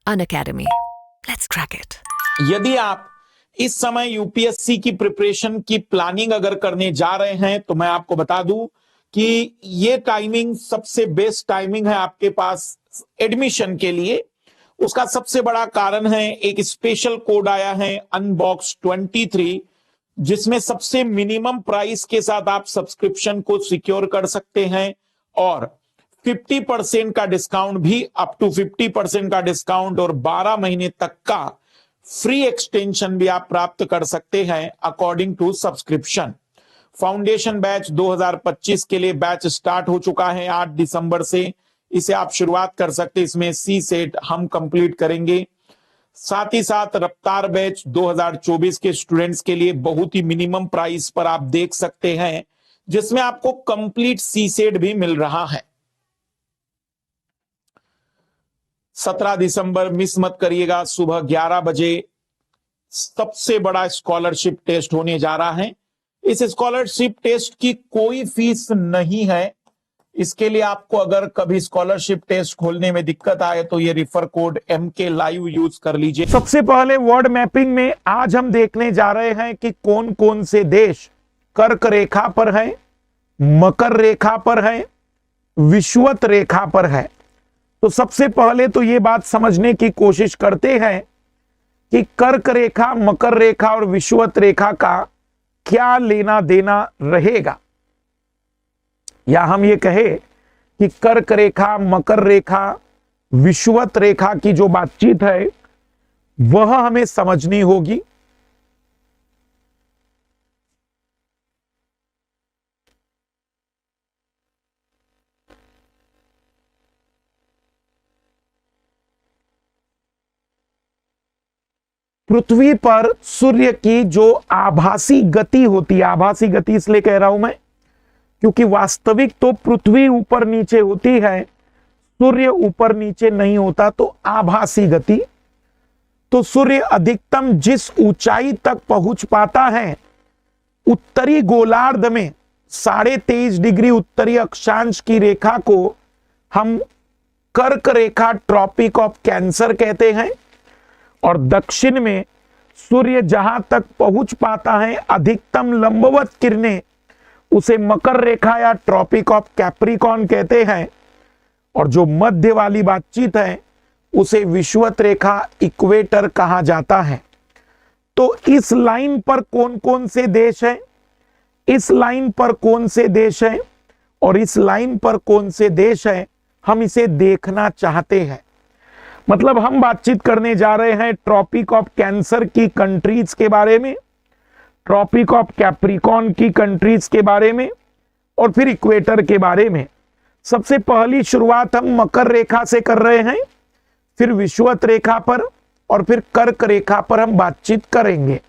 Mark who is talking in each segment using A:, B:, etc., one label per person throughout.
A: Unacademy. Let's crack it.
B: यदि आप इस समय यूपीएससी की प्रिपरेशन की प्लानिंग अगर करने जा रहे हैं तो मैं आपको बता दूं कि ये टाइमिंग सबसे बेस्ट टाइमिंग है आपके पास एडमिशन के लिए। उसका सबसे बड़ा कारण है एक स्पेशल कोड आया है अनबॉक्स 23, जिसमें सबसे मिनिमम प्राइस के साथ आप सब्सक्रिप्शन को सिक्योर कर सकते हैं और 50% का डिस्काउंट भी, अप टू 50% का डिस्काउंट और 12 महीने तक का फ्री एक्सटेंशन भी आप प्राप्त कर सकते हैं according to subscription. Foundation batch 2025 के लिए बैच स्टार्ट हो चुका है 8 दिसंबर से। इसे आप शुरुआत कर सकते हैं। इसमें सी सेट हम कंप्लीट करेंगे। साथ ही साथ रफ्तार बैच 2024 के स्टूडेंट्स के लिए बहुत ही मिनिमम प्राइस पर आप देख सकते हैं, जिसमें आपको कंप्लीट सी सेट भी मिल रहा है। 17 दिसंबर मिस मत करिएगा, सुबह 11 बजे सबसे बड़ा स्कॉलरशिप टेस्ट होने जा रहा है। इस स्कॉलरशिप टेस्ट की कोई फीस नहीं है। इसके लिए आपको अगर कभी स्कॉलरशिप टेस्ट खोलने में दिक्कत आए तो ये refer code MK live use कर लीजिए। सबसे पहले वर्ल्ड मैपिंग में आज हम देखने जा रहे हैं कि कौन कौन से देश कर्क रेखा पर है, मकर रेखा पर है, विषुवत रेखा पर है। तो सबसे पहले तो ये बात समझने की कोशिश करते हैं कि कर्क रेखा, मकर रेखा और विषुवत रेखा का क्या लेना देना रहेगा, या हम ये कहें कि कर्क रेखा, मकर रेखा, विषुवत रेखा की जो बातचीत है वह हमें समझनी होगी। पृथ्वी पर सूर्य की जो आभासी गति होती है, आभासी गति इसलिए कह रहा हूं मैं क्योंकि वास्तविक तो पृथ्वी ऊपर नीचे होती है, सूर्य ऊपर नीचे नहीं होता, तो आभासी गति। तो सूर्य अधिकतम जिस ऊंचाई तक पहुंच पाता है उत्तरी गोलार्ध में 23.5 डिग्री उत्तरी अक्षांश की रेखा को हम कर्क रेखा, ट्रॉपिक ऑफ कैंसर कहते हैं। और दक्षिण में सूर्य जहां तक पहुंच पाता है अधिकतम लंबवत किरणें, उसे मकर रेखा या ट्रॉपिक ऑफ कैप्रिकॉर्न कहते हैं। और जो मध्य वाली बातचीत है उसे विषुवत रेखा, इक्वेटर कहा जाता है। तो इस लाइन पर कौन कौन से देश हैं, इस लाइन पर कौन से देश हैं और इस लाइन पर कौन से देश हैं, हम इसे देखना चाहते हैं। मतलब हम बातचीत करने जा रहे हैं ट्रॉपिक ऑफ कैंसर की कंट्रीज के बारे में, ट्रॉपिक ऑफ कैप्रिकॉर्न की कंट्रीज के बारे में और फिर इक्वेटर के बारे में। सबसे पहली शुरुआत हम मकर रेखा से कर रहे हैं, फिर विषुवत रेखा पर और फिर कर्क रेखा पर हम बातचीत करेंगे।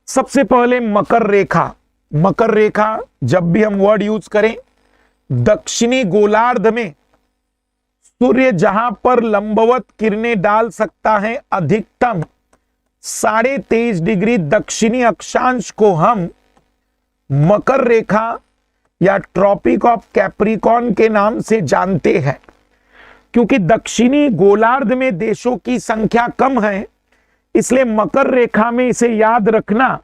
B: सबसे पहले मकर रेखा। मकर रेखा जब भी हम वर्ड यूज करें, दक्षिणी गोलार्ध में सूर्य जहां पर लंबवत किरणें डाल सकता है अधिकतम 23.5 डिग्री दक्षिणी अक्षांश को हम मकर रेखा या ट्रॉपिक ऑफ कैप्रिकॉर्न के नाम से जानते हैं। क्योंकि दक्षिणी गोलार्ध में देशों की संख्या कम है, इसलिए मकर रेखा में इसे याद रखना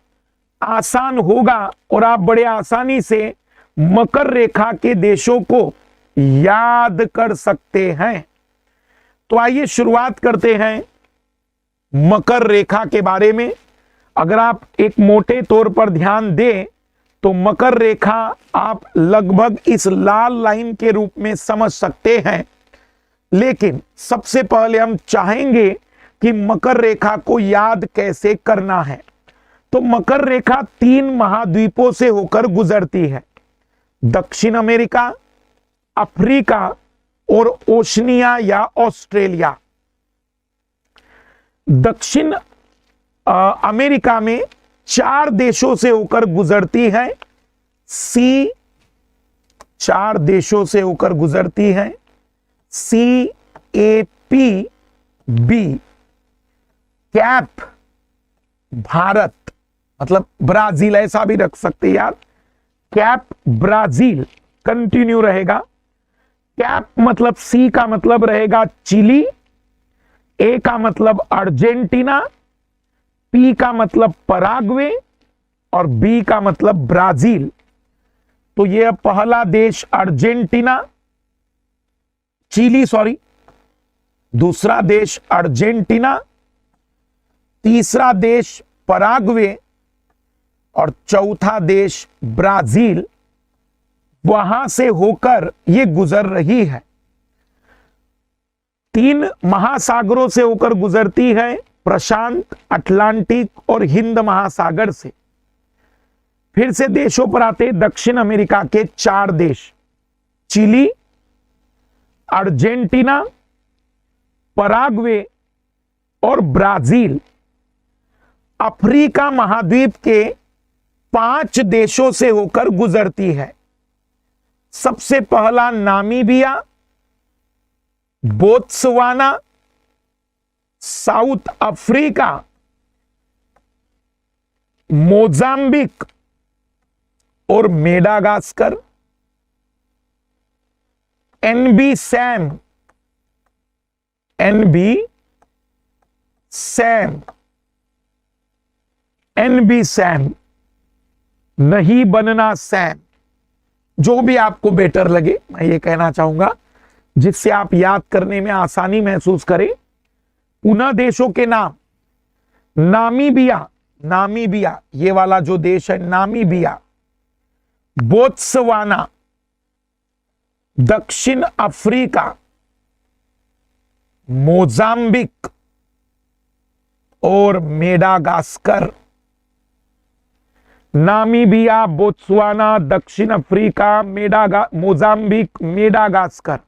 B: आसान होगा और आप बड़े आसानी से मकर रेखा के देशों को याद कर सकते हैं। तो आइए शुरुआत करते हैं मकर रेखा के बारे में। अगर आप एक मोटे तौर पर ध्यान दें तो मकर रेखा आप लगभग इस लाल लाइन के रूप में समझ सकते हैं, लेकिन सबसे पहले हम चाहेंगे कि मकर रेखा को याद कैसे करना है। तो मकर रेखा 3 महाद्वीपों से होकर गुजरती है, दक्षिण अमेरिका, अफ्रीका और ओशनिया या ऑस्ट्रेलिया। दक्षिण अमेरिका में 4 देशों से होकर गुजरती है, 4 देशों से होकर गुजरती है, CAPB, कैप भारत, मतलब ब्राजील ऐसा भी रख सकते हैं यार, कैप ब्राजील कंटिन्यू रहेगा। कैप मतलब सी का मतलब रहेगा चिली ए का मतलब अर्जेंटीना, पी का मतलब पराग्वे और बी का मतलब ब्राजील। तो ये पहला देश अर्जेंटीना, चिली सॉरी, दूसरा देश अर्जेंटीना, तीसरा देश पराग्वे और चौथा देश ब्राजील। वहां से होकर ये गुजर रही है। 3 महासागरों से होकर गुजरती है, प्रशांत, अटलांटिक और हिंद महासागर से। फिर से देशों पर आते, दक्षिण अमेरिका के 4 देश, चिली, अर्जेंटीना, पराग्वे और ब्राजील। अफ्रीका महाद्वीप के 5 देशों से होकर गुजरती है। सबसे पहला Namibia, Botswana, South Africa, Mozambique और Madagascar. NB Sam, NB Sam, NB Sam, नहीं बनना सैम, जो भी आपको बेटर लगे, मैं ये कहना चाहूंगा, जिससे आप याद करने में आसानी महसूस करें। पुनः देशों के नाम, नामीबिया, नामीबिया ये वाला जो देश है नामीबिया, बोत्सवाना, दक्षिण अफ्रीका, मोजाम्बिक और मेडागास्कर। नामीबिया, बोत्सवाना, दक्षिण अफ्रीका, मोजाम्बिक, मेडागास्कर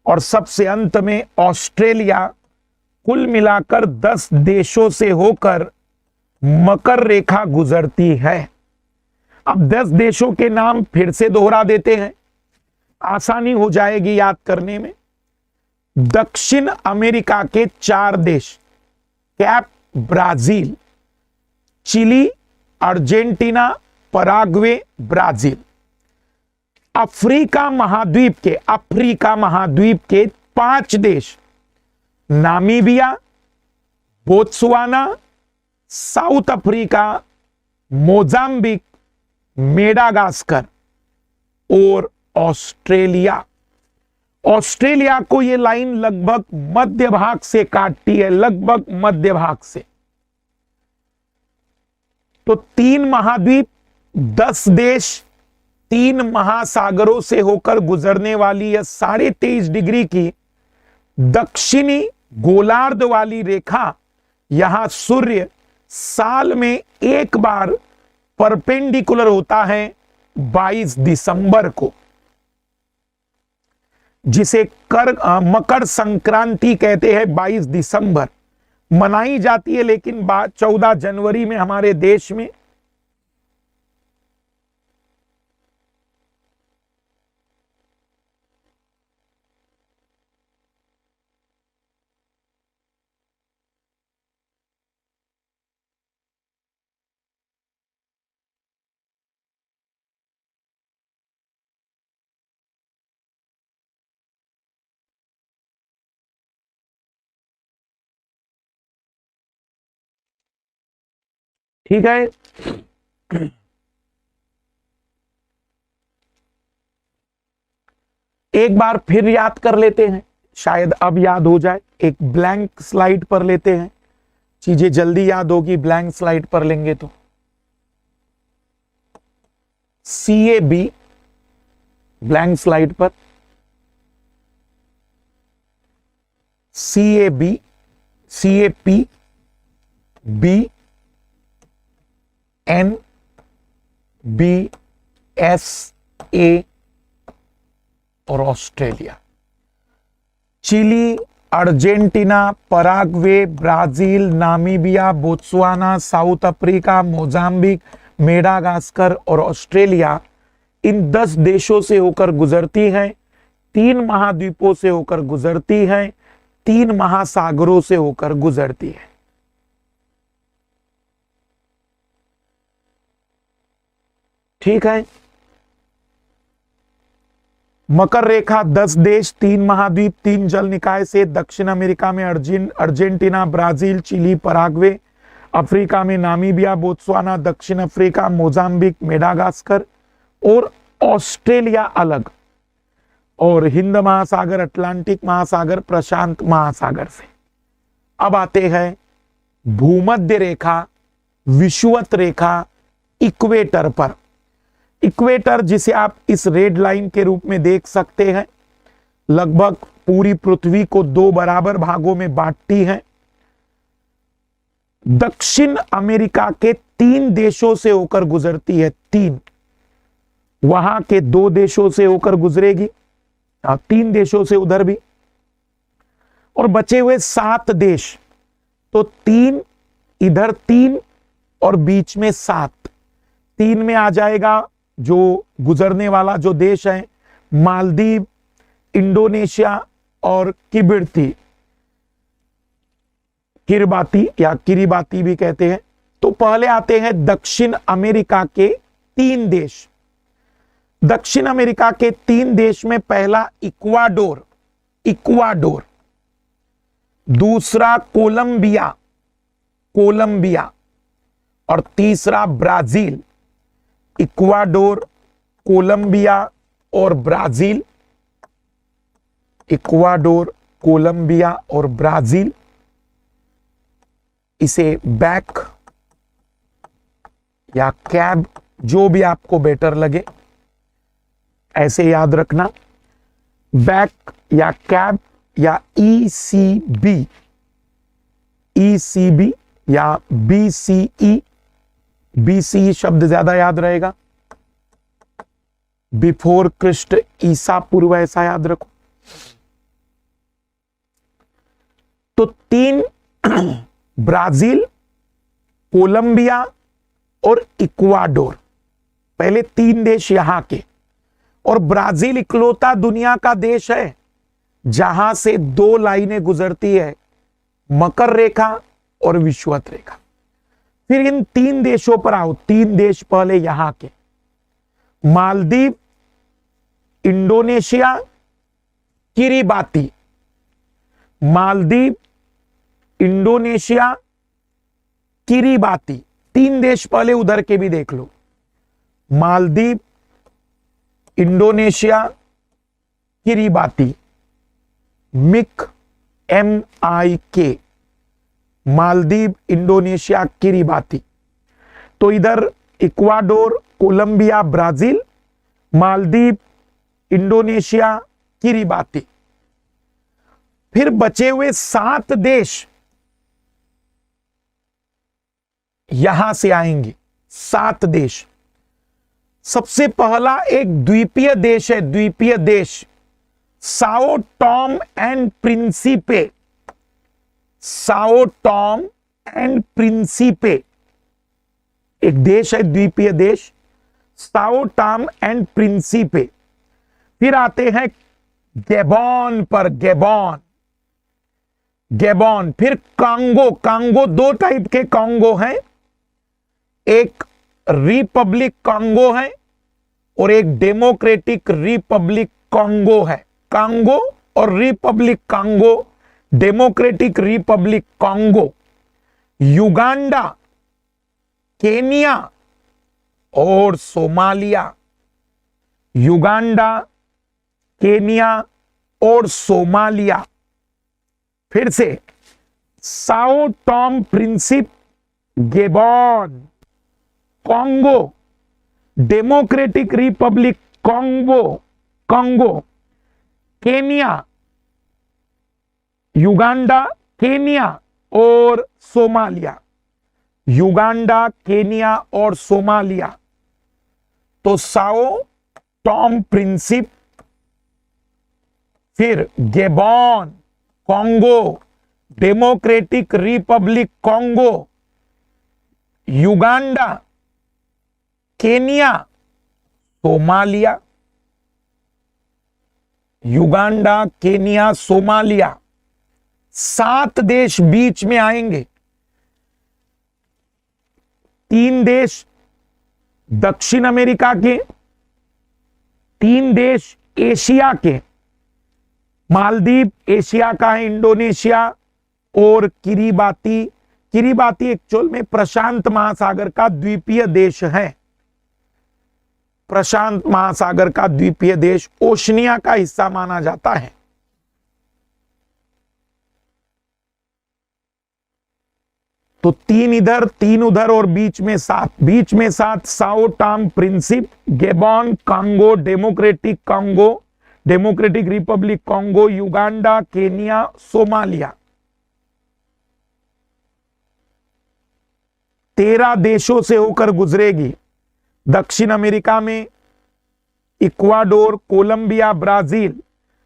B: और सबसे अंत में ऑस्ट्रेलिया। कुल मिलाकर 10 देशों से होकर मकर रेखा गुजरती है। अब 10 देशों के नाम फिर से दोहरा देते हैं, आसानी हो जाएगी याद करने में। दक्षिण अमेरिका के 4 देश, cap, Brazil, Chile, Argentina, Paraguay, Brazil. Africa महाद्वीप के 5 देश, Namibia, Botswana, South Africa, Mozambique, Madagascar और ऑस्ट्रेलिया। ऑस्ट्रेलिया को यह लाइन लगभग मध्य भाग से काटती है, लगभग मध्य भाग से। तो 3 महाद्वीप, 10 देश, 3 महासागरों से होकर गुजरने वाली यह 23.5 डिग्री की दक्षिणी गोलार्ध वाली रेखा, यहां सूर्य साल में एक बार परपेंडिकुलर होता है 22 दिसंबर को, जिसे मकर संक्रांति कहते हैं। 22 दिसंबर मनाई जाती है, लेकिन 14 जनवरी में हमारे देश में ठीक है। एक बार फिर याद कर लेते हैं, शायद अब याद हो जाए। एक ब्लैंक स्लाइड पर लेते हैं, चीजें जल्दी याद होगी ब्लैंक स्लाइड पर लेंगे तो। CAB ब्लैंक स्लाइड पर, CAB, CAP, B, N, B, S, A और Australia. Chile, Argentina, Paraguay, Brazil, Namibia, Botswana, South Africa, Mozambique, Madagascar और ऑस्ट्रेलिया, इन 10 देशों से होकर गुजरती हैं, 3 महाद्वीपों से होकर गुजरती हैं, 3 महासागरों से होकर गुजरती है। ठीक है। मकर रेखा 10 देश, 3 महाद्वीप, 3 जल निकाय से दक्षिण अमेरिका में Argentina, Brazil, Chile, Paraguay, Africa में नामीबिया, बोत्सवाना, दक्षिण अफ्रीका, मोजाम्बिक, मेडागास्कर और ऑस्ट्रेलिया अलग, और हिंद महासागर, अटलांटिक महासागर, प्रशांत महासागर से। अब आते हैं भूमध्य रेखा, विषुवत रेखा, इक्वेटर पर। इक्वेटर जिसे आप इस रेड लाइन के रूप में देख सकते हैं, लगभग पूरी पृथ्वी को 2 बराबर भागों में बांटती है। दक्षिण अमेरिका के 3 देशों से होकर गुजरती है, 3, वहां के 2 देशों से होकर गुजरेगी, 3 देशों से उधर भी, और बचे हुए 7 देश, तो 3 इधर 3 और बीच में 7, 3 में आ जाएगा जो गुजरने वाला जो देश है मालदीव, इंडोनेशिया और किरबाती या किरिबाती भी कहते हैं। तो पहले आते हैं दक्षिण अमेरिका के 3 देश। दक्षिण अमेरिका के 3 देश में पहला इक्वाडोर, दूसरा कोलंबिया और तीसरा ब्राजील। इक्वाडोर, कोलंबिया और ब्राजील, इक्वाडोर, कोलंबिया और ब्राजील। इसे बैक या कैब, जो भी आपको बेटर लगे ऐसे याद रखना, बैक या कैब या ईसीबी या बीसीई, बीसीई शब्द ज्यादा याद रहेगा, बिफोर क्रिस्ट, ईसा पूर्व, ऐसा याद रखो। तो 3 ब्राजील, कोलंबिया और इक्वाडोर, पहले 3 देश यहां के। और ब्राजील इकलौता दुनिया का देश है जहां से 2 लाइनें गुजरती है, मकर रेखा और विषुवत रेखा। फिर इन 3 देशों पर आओ, 3 देश पहले यहां के, Maldives, Indonesia, Kiribati. Maldives, Indonesia, Kiribati, 3 देश पहले उधर के भी देख लो, Maldives, Indonesia, Kiribati, MIK, Maldives, Indonesia, Kiribati. तो इधर Ecuador, Colombia, Brazil, Maldives, Indonesia, Kiribati. फिर बचे हुए 7 देश यहां से आएंगे, 7 देश। सबसे पहला एक द्वीपीय देश है, द्वीपीय देश Sao Tom and Principe. Sao Tom and Principe एक देश है, द्वीपीय देश साओ टॉम एंड प्रिंसिपे। फिर आते हैं गैबोन पर, गैबोन। फिर कांगो, 2 टाइप के कांगो हैं, एक रिपब्लिक कांगो है और एक डेमोक्रेटिक रिपब्लिक कांगो है। कांगो और Republic Congo, Democratic Republic Congo. Uganda, Kenya और सोमालिया। युगांडा, केनिया और सोमालिया। फिर से Sao Tome Principe, Gabon, Congo, Democratic Republic Congo, Kenya, Uganda, Kenya और सोमालिया। युगांडा, केनिया और सोमालिया। तो साओ टॉम प्रिंसिप, फिर Gabon, Congo, Democratic Republic Congo, Uganda, Kenya, Somalia. Uganda, Kenya, Somalia, 7 देश बीच में आएंगे। 3 देश दक्षिण अमेरिका के, 3 देश एशिया के, मालदीव एशिया का है, इंडोनेशिया और किरिबाती, किरिबाती एक्चुअल में प्रशांत महासागर का द्वीपीय देश है, प्रशांत महासागर का द्वीपीय देश, ओशनिया का हिस्सा माना जाता है। तो 3 इधर 3 उधर और बीच में 7, बीच में 7 Sao Tome Principe, Gabon, Congo, Democratic Congo, Democratic Republic Congo, Uganda, Kenya, Somalia. 13 देशों से होकर गुजरेगी। दक्षिण अमेरिका में Ecuador, Colombia, Brazil,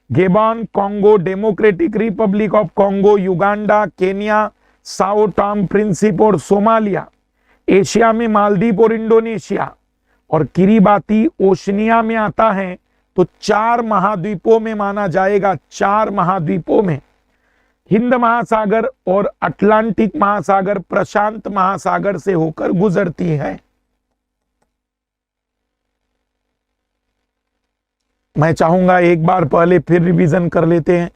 B: Gabon, Congo, Democratic Republic of Congo, Uganda, Kenya, Sao Tome Principe और सोमालिया। एशिया में मालदीव और इंडोनेशिया, और किरिबाती ओशनिया में आता है। तो 4 महाद्वीपों में माना जाएगा, 4 महाद्वीपों में। हिंद महासागर और अटलांटिक महासागर प्रशांत महासागर से होकर गुजरती है। मैं चाहूंगा एक बार पहले फिर रिवीजन कर लेते हैं।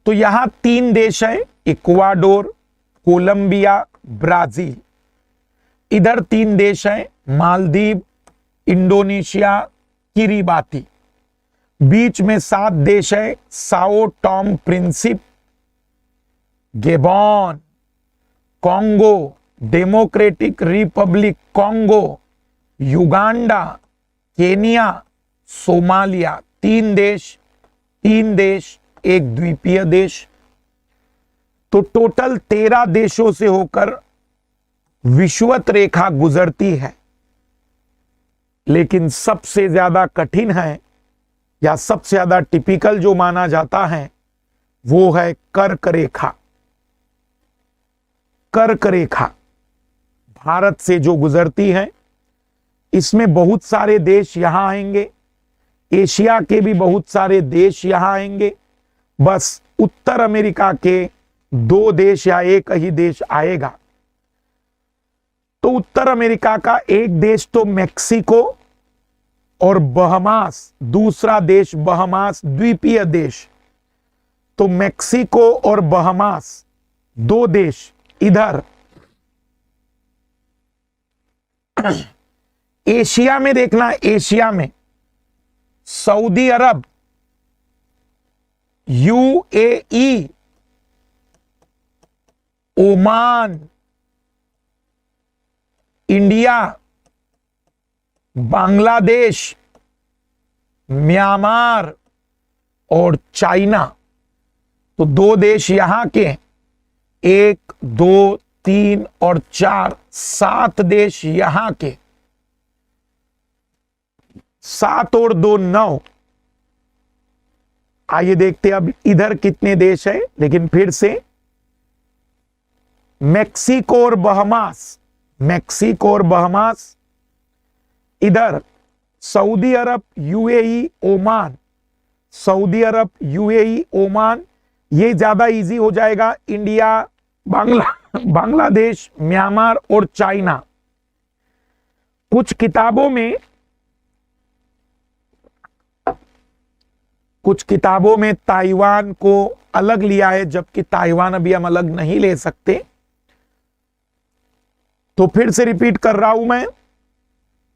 B: तो यहां 3 देश है, इक्वाडोर, कोलंबिया, ब्राजील। इधर 3 देश है, मालदीव, इंडोनेशिया, किरिबाती। बीच में 7 देश है, Sao Tome Principe, Gabon, Congo, Democratic Republic Congo, Uganda, Kenya, Somalia. 3 देश, 3 देश, एक द्वीपीय देश। तो टोटल 13 देशों से होकर विषुवत रेखा गुजरती है। लेकिन सबसे ज्यादा कठिन है या सबसे ज्यादा टिपिकल जो माना जाता है वो है कर्क रेखा। कर्क रेखा भारत से जो गुजरती है, इसमें बहुत सारे देश यहां आएंगे, एशिया के भी बहुत सारे देश यहां आएंगे। बस उत्तर अमेरिका के 2 देश या एक ही देश आएगा। तो उत्तर अमेरिका का एक देश तो मैक्सिको और बहमास, दूसरा देश बहमास द्वीपीय देश। तो मैक्सिको और बहमास 2 देश इधर। एशिया में देखना, एशिया में Saudi Arab, UAE, Oman, India, Bangladesh, Myanmar और चाइना। तो 2 देश यहां के, 1, 2, 3 और 4, 7 देश यहां के। 7 और 2 9। आइए देखते हैं अब इधर कितने देश है। लेकिन फिर से मैक्सिको और बहमास, मैक्सिको और बहमास, इधर Saudi Arab, UAE, Oman, Saudi Arab, UAE, Oman. ये ज्यादा इजी हो जाएगा। इंडिया, बांग्लादेश, म्यांमार और चाइना। कुछ किताबों में ताइवान को अलग लिया है, जबकि ताइवान अभी हम अलग नहीं ले सकते। तो फिर से रिपीट कर रहा हूं मैं।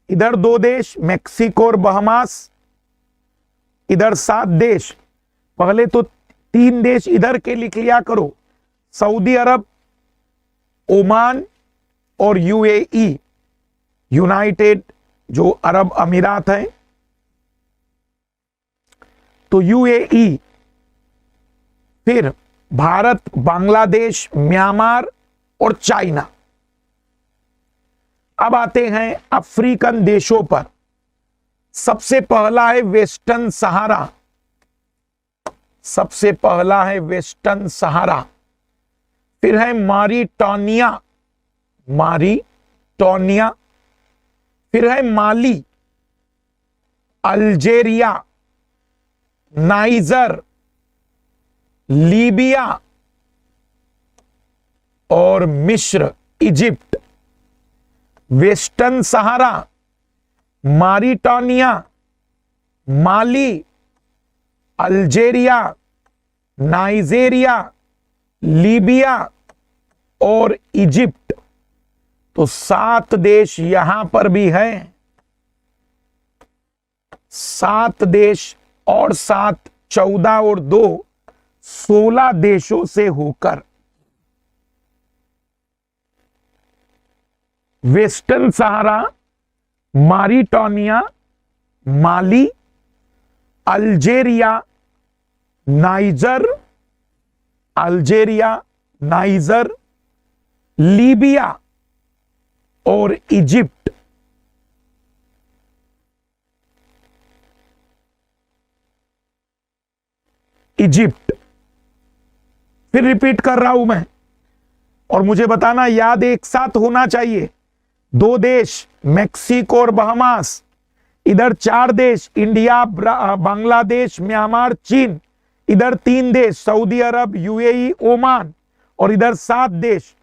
B: इधर 2 देश मैक्सिको और बहमास, इधर 7 देश। पहले तो 3 देश इधर के लिख लिया करो, सऊदी अरब, ओमान और यूएई, यूनाइटेड जो अरब अमीरात है। तो यूएई, फिर भारत, बांग्लादेश, म्यांमार और चाइना। अब आते हैं अफ्रीकन देशों पर। सबसे पहला है वेस्टर्न सहारा, सबसे पहला है वेस्टर्न सहारा। फिर है मारिटानिया, मारिटानिया। फिर है माली, अल्जेरिया, नाइजर, लीबिया और मिस्र, Egypt. Western Sahara, Mauritania, Mali, Algeria, Nigeria, Libya और इजिप्ट। तो 7 देश यहां पर भी है। 7 देश और 7, 14 और 2, 16 देशों से होकर western Sahara, Mauritania, Mali, Algeria, Niger, Libya और इजिप्ट। फिर रिपीट कर रहा हूं मैं, और मुझे बताना याद एक साथ होना चाहिए। 2 देश मेक्सिको और बहामास, इधर 4 देश इंडिया, बांग्लादेश, म्यांमार, चीन, इधर 3 देश सऊदी अरब, यूएई, ओमान, और इधर 7 देश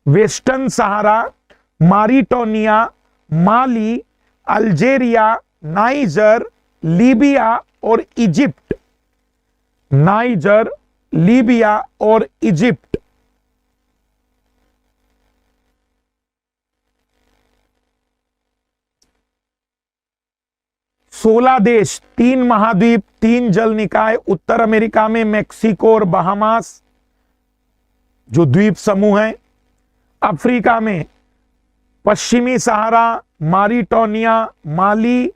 B: western Sahara, Mauritania, Mali, Algeria, Niger, Libya और इजिप्ट। नाइजर, लीबिया और इजिप्ट। सोलह देश, 3 महाद्वीप, 3 जल निकाय। उत्तर अमेरिका में मेक्सिको और बहामास जो द्वीप समूह है। अफ्रीका में पश्चिमी Sahara, Mauritania, Mali,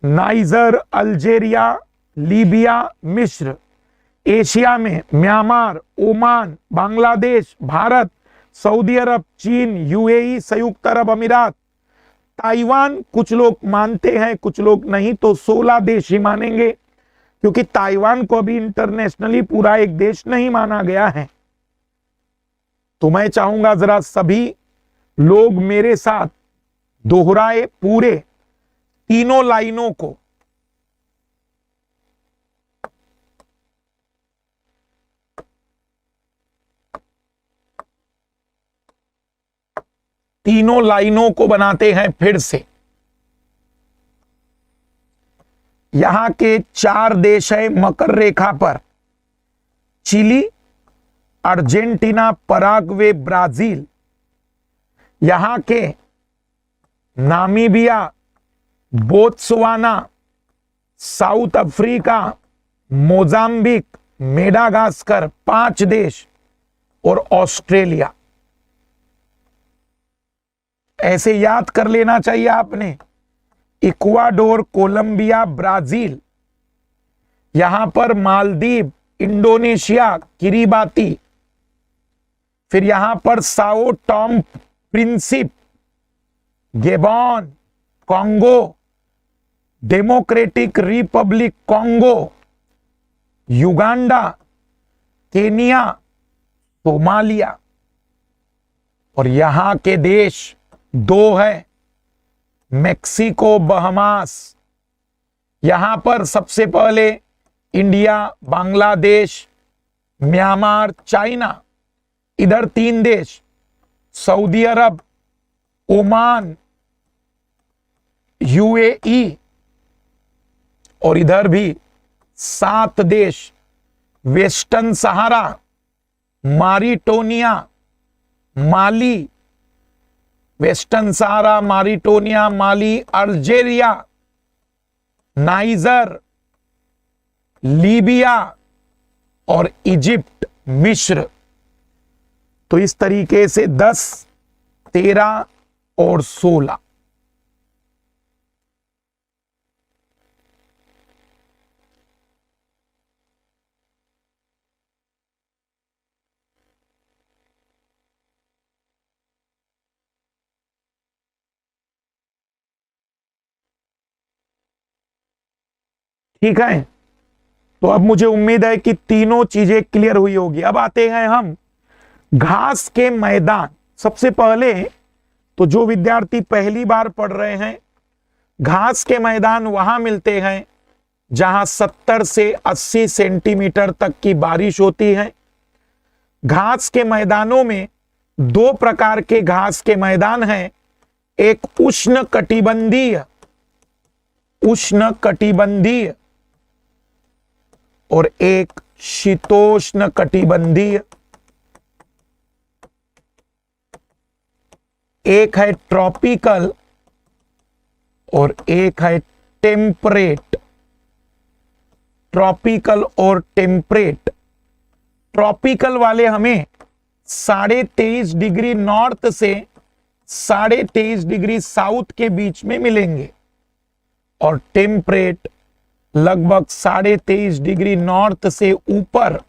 B: Niger, Algeria, Libya, मिस्र। एशिया में Myanmar, Oman, Bangladesh, Bharat, Saudi Arab, चीन, यूएई, संयुक्त अरब अमीरात, ताइवान। कुछ लोग मानते हैं, कुछ लोग नहीं, तो 16 देश ही मानेंगे, क्योंकि ताइवान को अभी इंटरनेशनली पूरा एक देश नहीं माना गया है। तो मैं चाहूंगा जरा सभी लोग मेरे साथ दोहराए पूरे तीनों लाइनों को। तीनों लाइनों को बनाते हैं फिर से। यहां के 4 देश है मकर रेखा पर, चिली, अर्जेंटीना, पराग्वे, ब्राजील। यहां के Namibia, Botswana, South Africa, Mozambique, Madagascar 5 देश, और ऑस्ट्रेलिया। ऐसे याद कर लेना चाहिए आपने। Ecuador, Colombia, Brazil. यहां पर मालदीव, इंडोनेशिया, किरिबाती। फिर यहां पर Sao Tome Principe, Gabon, Congo, Democratic Republic Congo, Uganda, Kenya, Somalia. और यहां के देश 2 है, मेक्सिको, बहामास। यहां पर सबसे पहले इंडिया, बांग्लादेश, म्यांमार, चाइना। इधर 3 देश सऊदी अरब, ओमान, यूएई। और इधर भी 7 देश वेस्टर्न सहारा, मारिटानिया, माली, western Sahara, Mauritania, Mali, Algeria, Niger, Libya और इजिप्ट, मिस्र। तो इस तरीके से 10, 13 और 16। ठीक है, तो अब मुझे उम्मीद है कि तीनों चीजें क्लियर हुई होगी। अब आते हैं हम घास के मैदान। सबसे पहले तो जो विद्यार्थी पहली बार पढ़ रहे हैं, घास के मैदान वहां मिलते हैं जहां 70 से 80 सेंटीमीटर तक की बारिश होती है। घास के मैदानों में 2 प्रकार के घास के मैदान हैं। एक उष्ण कटिबंधीय और एक शीतोष्ण कटिबंधीय, एक है ट्रॉपिकल और एक है टेम्परेट। ट्रॉपिकल और टेम्परेट, ट्रॉपिकल वाले हमें 23.5 डिग्री नॉर्थ से 23.5 डिग्री साउथ के बीच में मिलेंगे और टेम्परेट लगभग 23.5 डिग्री नॉर्थ से ऊपर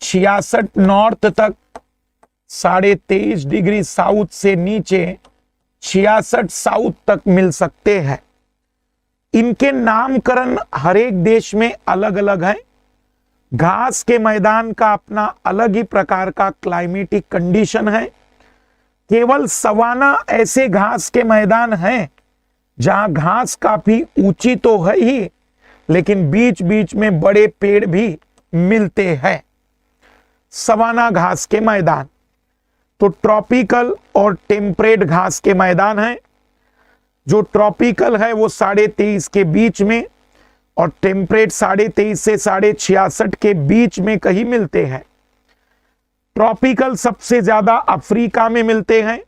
B: 66 नॉर्थ तक, 23.5 डिग्री साउथ से नीचे 66 साउथ तक मिल सकते हैं। इनके नामकरण हर एक देश में अलग अलग है। घास के मैदान का अपना अलग ही प्रकार का क्लाइमेटिक कंडीशन है। केवल सवाना ऐसे घास के मैदान हैं जहां घास काफी ऊंची तो है ही, लेकिन बीच बीच में बड़े पेड़ भी मिलते हैं। सवाना घास के मैदान तो ट्रॉपिकल और टेम्परेट घास के मैदान हैं। जो ट्रॉपिकल है वो 23.5 के बीच में और टेम्परेट 23.5 से 66.5 के बीच में कहीं मिलते हैं। ट्रॉपिकल सबसे ज्यादा अफ्रीका में मिलते हैं,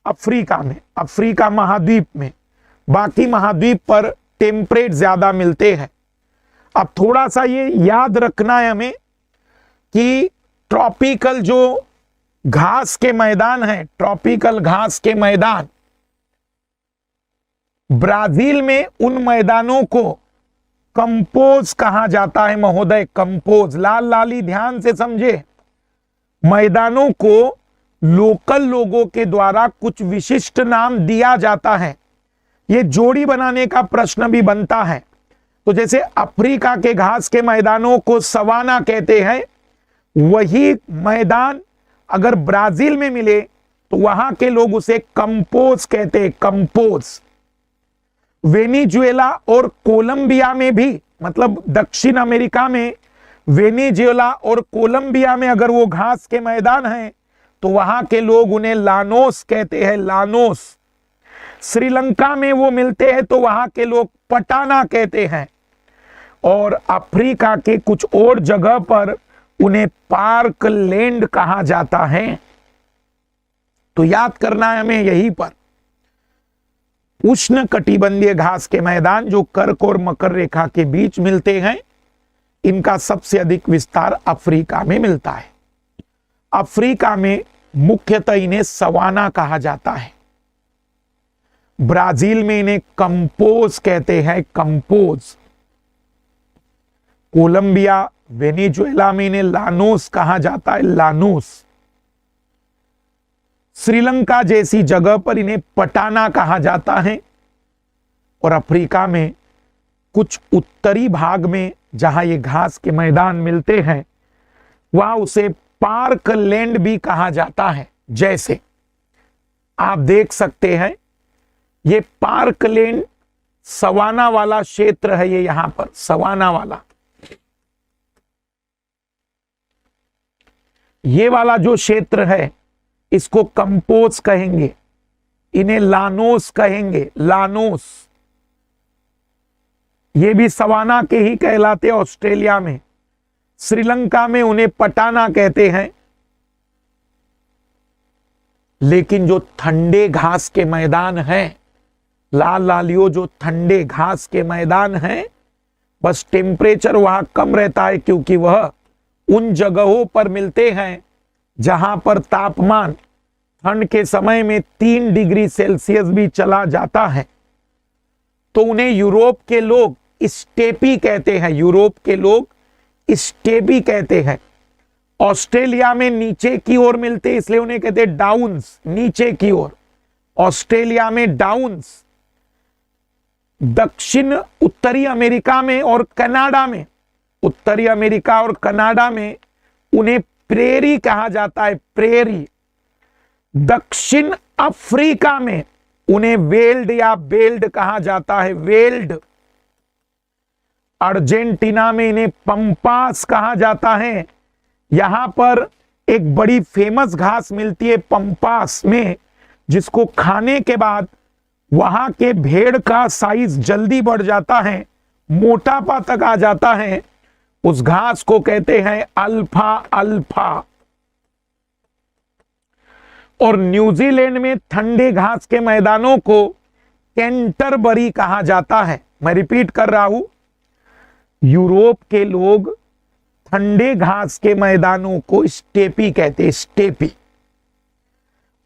B: अफ्रीका में, अफ्रीका महाद्वीप में। बाकी महाद्वीप पर टेम्परेट ज्यादा मिलते हैं। अब थोड़ा सा ये याद रखना है हमें कि ट्रॉपिकल जो घास के मैदान है, ट्रॉपिकल घास के मैदान, ब्राजील में उन मैदानों को कंपोज कहा जाता है महोदय। कंपोज, लाल लाली ध्यान से समझे। मैदानों को लोकल लोगों के द्वारा कुछ विशिष्ट नाम दिया जाता है। ये जोड़ी बनाने का प्रश्न भी बनता है। तो जैसे अफ्रीका के घास के मैदानों को सवाना कहते हैं, वही मैदान अगर ब्राजील में मिले तो वहां के लोग उसे कंपोज कहते हैं, कंपोज। वेनेजुएला और कोलंबिया में भी, मतलब दक्षिण अमेरिका में वेनेजुएला और कोलंबिया में अगर वो घास के मैदान हैं तो वहां के लोग उन्हें लानोस कहते हैं, लानोस। श्रीलंका में वो मिलते हैं तो वहां के लोग पटाना कहते हैं और अफ्रीका के कुछ और जगह पर उन्हें पार्क लैंड कहा जाता है। तो याद करना है हमें यहीं पर। उष्ण कटिबंधीय घास के मैदान जो कर्क और मकर रेखा के बीच मिलते हैं, इनका सबसे अधिक विस्तार अफ्रीका में मिलता है। अफ्रीका में मुख्यतः इन्हें सवाना कहा जाता है। ब्राजील में इन्हें कंपोज कहते हैं, कंपोज। कोलंबिया, वेनेजुएला में इन्हें लानोस कहा जाता है, लानोस। श्रीलंका जैसी जगह पर इन्हें पटाना कहा जाता है और अफ्रीका में कुछ उत्तरी भाग में जहां ये घास के मैदान मिलते हैं वहां उसे पार्क लैंड भी कहा जाता है। जैसे आप देख सकते हैं ये पार्क लैंड सवाना वाला क्षेत्र है, ये यहां पर सवाना वाला, ये वाला जो क्षेत्र है इसको कंपोज कहेंगे, इन्हें लानोस कहेंगे, लानोस। ये भी सवाना के ही कहलाते हैं ऑस्ट्रेलिया में। श्रीलंका में उन्हें पटाना कहते हैं। लेकिन जो ठंडे घास के मैदान हैं, लाल लालियो, जो ठंडे घास के मैदान हैं, बस टेम्परेचर वहां कम रहता है क्योंकि वह उन जगहों पर मिलते हैं जहां पर तापमान ठंड के समय में 3 डिग्री सेल्सियस भी चला जाता है। तो उन्हें यूरोप के लोग स्टेपी कहते हैं, यूरोप के लोग स्टेपी कहते हैं। ऑस्ट्रेलिया में नीचे की ओर मिलते इसलिए उन्हें कहते हैं डाउन्स, नीचे की ओर। ऑस्ट्रेलिया में डाउन्स। दक्षिण उत्तरी अमेरिका में और कनाडा में, उत्तरी अमेरिका और कनाडा में उन्हें प्रेरी कहा जाता है, प्रेरी। दक्षिण अफ्रीका में उन्हें वेल्ड या बेल्ड कहा जाता है, वेल्ड। अर्जेंटीना में इन्हें पंपास कहा जाता है। यहां पर एक बड़ी फेमस घास मिलती है पंपास में, जिसको खाने के बाद वहां के भेड़ का साइज जल्दी बढ़ जाता है, मोटापा तक आ जाता है। उस घास को कहते हैं अल्फा अल्फा। और न्यूजीलैंड में ठंडे घास के मैदानों को कैंटरबरी कहा जाता है। मैं रिपीट कर रहा हूं, यूरोप के लोग ठंडे घास के मैदानों को स्टेपी कहते हैं, स्टेपी।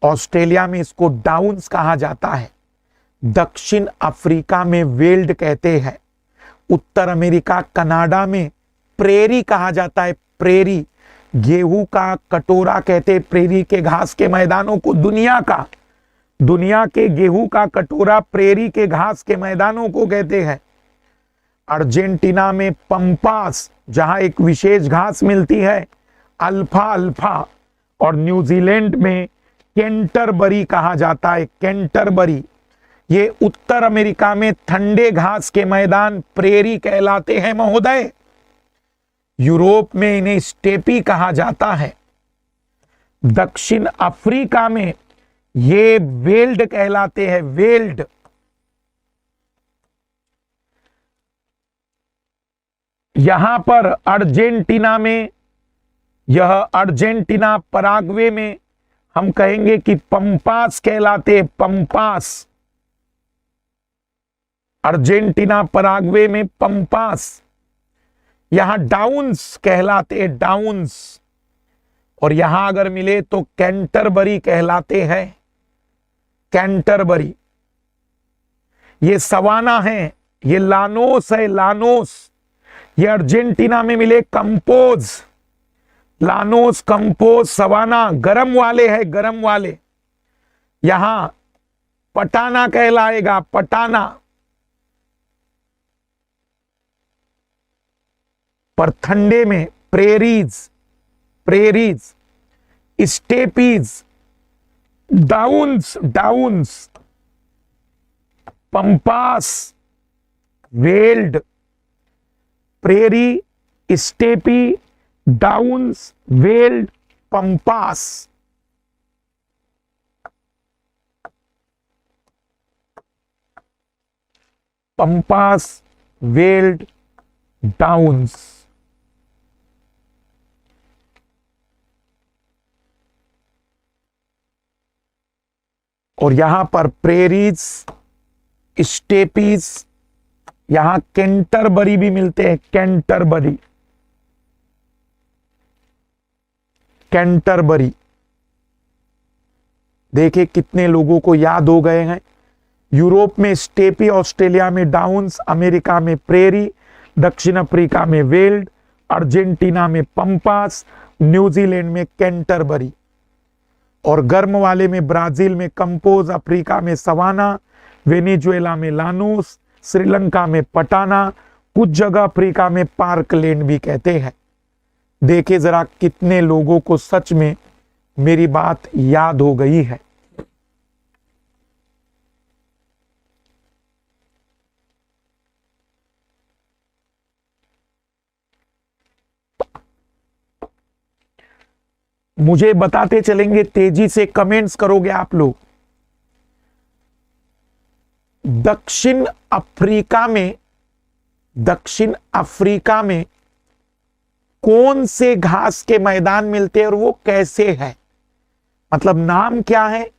B: ऑस्ट्रेलिया में इसको डाउन्स कहा जाता है। दक्षिण अफ्रीका में वेल्ड कहते हैं। उत्तर अमेरिका कनाडा में प्रेरी कहा जाता है, प्रेरी। गेहूं का कटोरा कहते हैं प्रेरी के घास के मैदानों को। दुनिया के गेहूं का कटोरा प्रेरी के घास के मैदानों को कहते हैं। अर्जेंटीना में पंपास, जहां एक विशेष घास मिलती है, अल्फा अल्फा। और न्यूजीलैंड में कैंटरबरी कहा जाता है, कैंटरबरी। ये उत्तर अमेरिका में ठंडे घास के मैदान प्रेरी कहलाते हैं महोदय। यूरोप में इन्हें स्टेपी कहा जाता है। दक्षिण अफ्रीका में ये वेल्ड कहलाते हैं, वेल्ड। यहां पर अर्जेंटीना में, यह अर्जेंटीना पराग्वे में हम कहेंगे कि पंपास कहलाते हैं, पंपास। अर्जेंटीना पराग्वे में पंपास। यहां डाउन्स कहलाते हैं, डाउन्स। और यहां अगर मिले तो कैंटरबरी कहलाते हैं, कैंटरबरी। ये सवाना है, ये लानोस है, लानोस। ये अर्जेंटीना में मिले कंपोज, लानोस, कंपोज, सवाना। गरम वाले है, गरम वाले। यहां पटाना कहलाएगा, पटाना। पर ठंडे में prairies, prairies, steppes, downs, downs, pampas, veld, prairie, steppe, downs, veld, pampas. Pampas, veld, downs. और यहां पर प्रेरीज, स्टेपीज, यहां कैंटरबरी भी मिलते हैं, कैंटरबरी, कैंटरबरी। देखिए कितने लोगों को याद हो गए हैं। यूरोप में स्टेपी, ऑस्ट्रेलिया में डाउन्स, अमेरिका में प्रेरी, दक्षिण अफ्रीका में वेल्ड, अर्जेंटीना में पंपास, न्यूजीलैंड में कैंटरबरी। और गर्म वाले में ब्राजील में कंपोज, अफ्रीका में सवाना, वेनेजुएला में लानोस, श्रीलंका में पटाना, कुछ जगह अफ्रीका में पार्कलैंड भी कहते हैं। देखिए जरा कितने लोगों को सच में मेरी बात याद हो गई है। मुझे बताते चलेंगे, तेजी से कमेंट्स करोगे आप लोग। दक्षिण अफ्रीका में कौन से घास के मैदान मिलते हैं और वो कैसे है, मतलब नाम क्या है,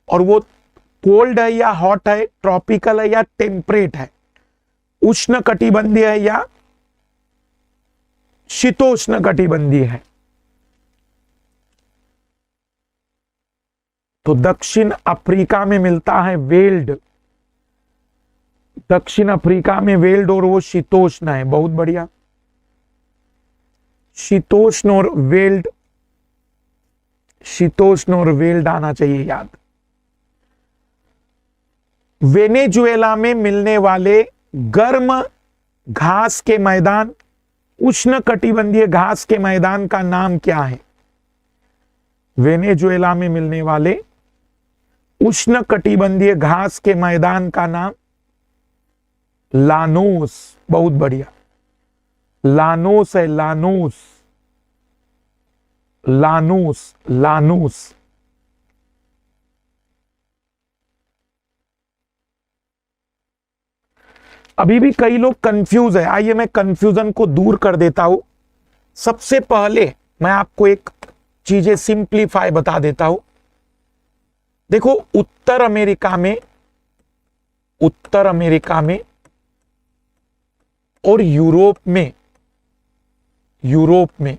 B: और वो कोल्ड है या हॉट है, ट्रॉपिकल है या टेम्परेट है, उष्ण कटिबंधीय है या शीतोष्ण कटिबंधीय है। तो दक्षिण अफ्रीका में मिलता है वेल्ड, दक्षिण अफ्रीका में वेल्ड, और वो शीतोष्ण है। बहुत बढ़िया, शीतोष्ण और वेल्ड, शीतोष्ण और वेल्ड आना चाहिए याद। वेनेजुएला में मिलने वाले गर्म घास के मैदान, उष्ण कटिबंधीय घास के मैदान का नाम क्या है? वेनेजुएला में मिलने वाले उष्ण कटिबंधीय घास के मैदान का नाम लानोस। बहुत बढ़िया, लानोस है, लानोस, लानोस, लानोस। अभी भी कई लोग कंफ्यूज है, आइए मैं कंफ्यूजन को दूर कर देता हूं। सबसे पहले मैं आपको एक चीजें सिंप्लीफाई बता देता हूं। देखो, उत्तर अमेरिका में और यूरोप में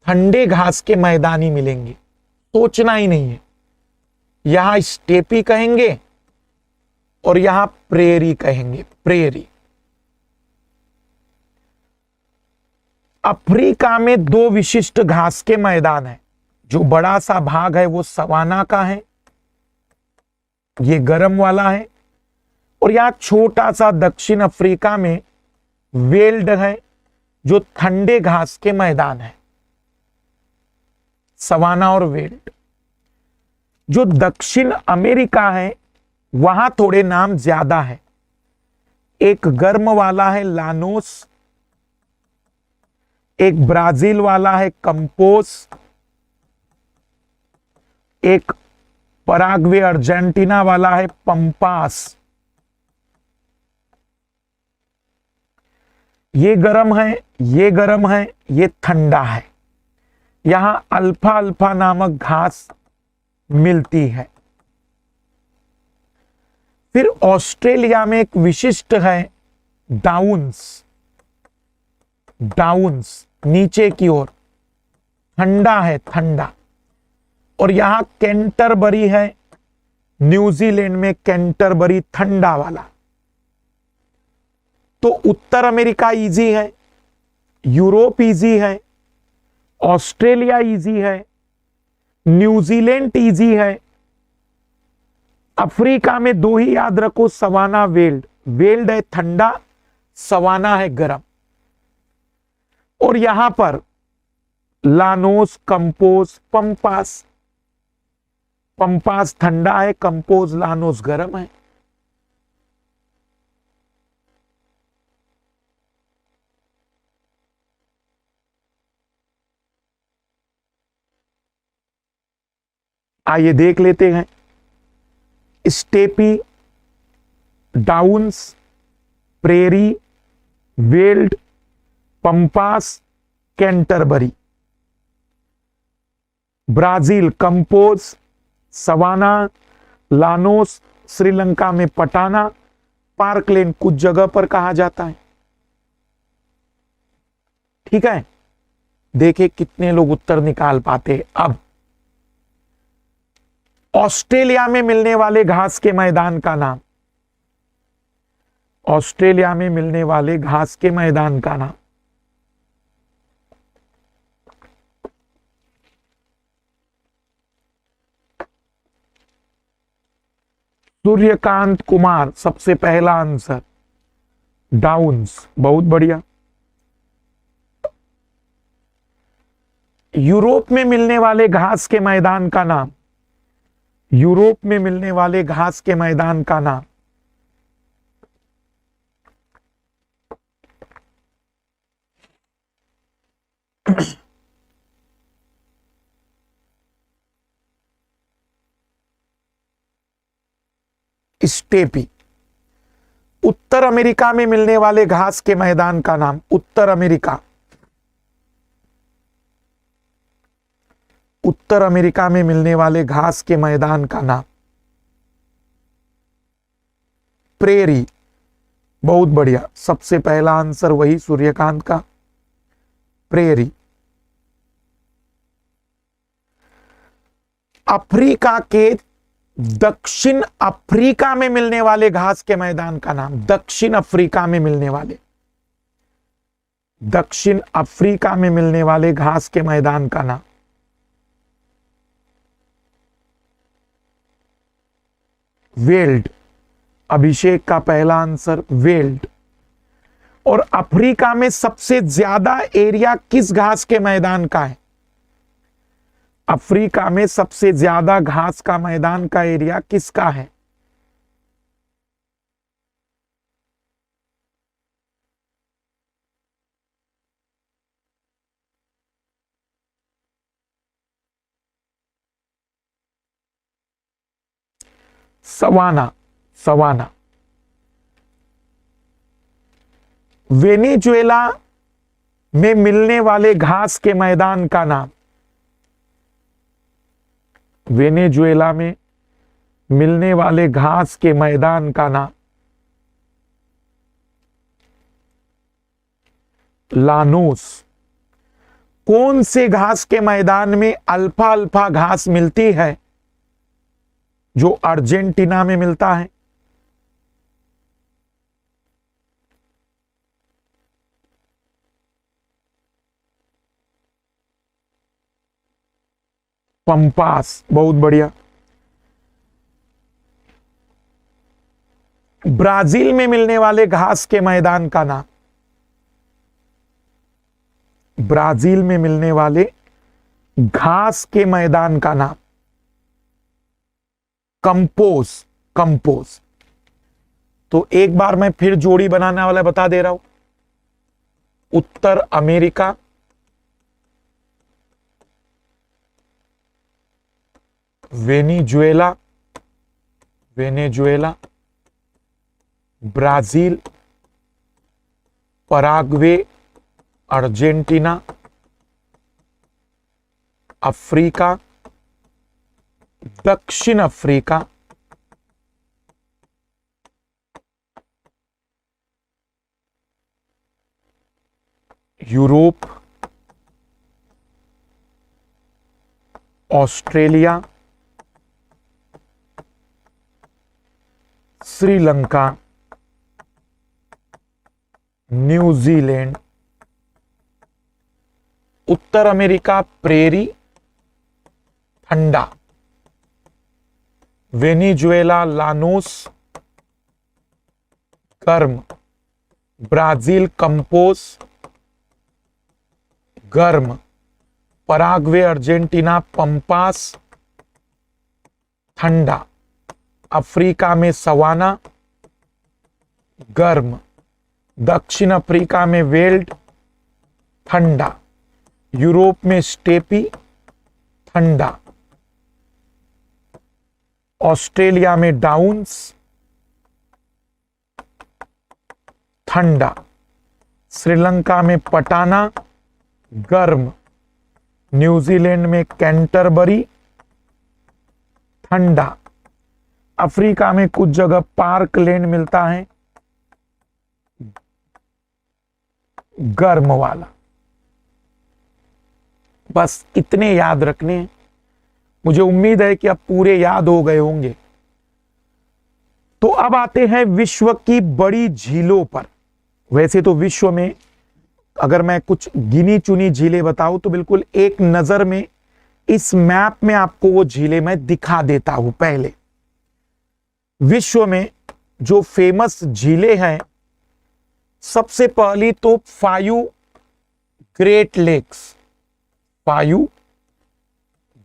B: ठंडे घास के मैदान ही मिलेंगे, सोचना ही नहीं है। यहां स्टेपी कहेंगे और यहां प्रेरी कहेंगे, प्रेरी। अफ्रीका में दो विशिष्ट घास के मैदान हैं। जो बड़ा सा भाग है वो सवाना का है, ये गर्म वाला है, और यहां छोटा सा दक्षिण अफ्रीका में वेल्ड है, जो ठंडे घास के मैदान है, सवाना और वेल्ड। जो दक्षिण अमेरिका है वहां थोड़े नाम ज्यादा है। एक गर्म वाला है लानोस, एक ब्राजील वाला है कंपोस, एक पराग्वे अर्जेंटीना वाला है पंपास। ये गर्म है, ये गर्म है, ये ठंडा है। यहां अल्फा अल्फा नामक घास मिलती है। फिर ऑस्ट्रेलिया में एक विशिष्ट है डाउन्स, नीचे की ओर ठंडा है, ठंडा। और यहां कैंटरबरी है, न्यूजीलैंड में कैंटरबरी ठंडा वाला। तो उत्तर अमेरिका इजी है, यूरोप इजी है, ऑस्ट्रेलिया इजी है, न्यूजीलैंड इजी है। अफ्रीका में दो ही याद रखो, सवाना वेल्ड। वेल्ड है ठंडा, सवाना है गर्म। और यहां पर लानोस, कंपोज, पंपास। पंपास ठंडा है, कंपोज, लानोस गर्म है। आइए देख लेते हैं। Steppe, downs, prairie, veld, pampas, Canterbury. Brazil campos, savanna, llanos, Sri Lanka में पटाना, पार्कलैंड कुछ जगह पर कहा जाता है। ठीक है, देखिए कितने लोग उत्तर निकाल पाते। अब ऑस्ट्रेलिया में मिलने वाले घास के मैदान का नाम, ऑस्ट्रेलिया में मिलने वाले घास के मैदान का नाम। सूर्यकांत कुमार, सबसे पहला आंसर डाउन्स, बहुत बढ़िया। यूरोप में मिलने वाले घास के मैदान का नाम, यूरोप में मिलने वाले घास के मैदान का नाम स्टेपी। उत्तर अमेरिका में मिलने वाले घास के मैदान का नाम, उत्तर अमेरिका, उत्तर अमेरिका में मिलने वाले घास के मैदान का नाम प्रेरी। बहुत बढ़िया, सबसे पहला आंसर वही सूर्यकांत का, प्रेरी। अफ्रीका के दक्षिण अफ्रीका में मिलने वाले घास के मैदान का नाम, दक्षिण अफ्रीका में मिलने वाले, दक्षिण अफ्रीका में मिलने वाले घास के मैदान का नाम वेल्ड। अभिषेक का पहला आंसर वेल्ड। और अफ्रीका में सबसे ज्यादा एरिया किस घास के मैदान का है? अफ्रीका में सबसे ज्यादा घास का मैदान का एरिया किसका है? Savanna, savanna. वेनेजुएला में मिलने वाले घास के मैदान का नाम। वेनेजुएला में मिलने वाले घास के मैदान का नाम लानोस। कौन से घास के मैदान में अल्फा अल्फा घास मिलती है जो अर्जेंटीना में मिलता है? पंपास। बहुत बढ़िया। ब्राजील में मिलने वाले घास के मैदान का नाम। ब्राजील में मिलने वाले घास के मैदान का नाम कंपोज। कंपोज। तो एक बार मैं फिर जोड़ी बनाने वाला बता दे रहा हूं। उत्तर America, Venezuela, Venezuela, Brazil, Paraguay, Argentina, Africa, दक्षिण Africa, Europe, Australia, Sri Lanka, New Zealand. उत्तर अमेरिका प्रेरी, ठंडा। वेनेजुएला लानोस, गर्म। ब्राजील कंपोज, गर्म। पराग्वे अर्जेंटीना पंपास, ठंडा। अफ्रीका में सवाना, गर्म। दक्षिण अफ्रीका में वेल्ड, ठंडा। यूरोप में स्टेपी, ठंडा। ऑस्ट्रेलिया में डाउन्स, ठंडा। श्रीलंका में पटाना, गर्म। न्यूजीलैंड में कैंटरबरी, ठंडा। अफ्रीका में कुछ जगह पार्कलैंड मिलता है, गर्म वाला। बस इतने याद रखने हैं। मुझे उम्मीद है कि अब पूरे याद हो गए होंगे। तो अब आते हैं विश्व की बड़ी झीलों पर। वैसे तो विश्व में अगर मैं कुछ गिनी चुनी झीलें बताऊं तो बिल्कुल एक नजर में इस मैप में आपको वो झीलें मैं दिखा देता हूं। पहले विश्व में जो फेमस झीलें हैं, सबसे पहली तो 5 ग्रेट लेक्स। 5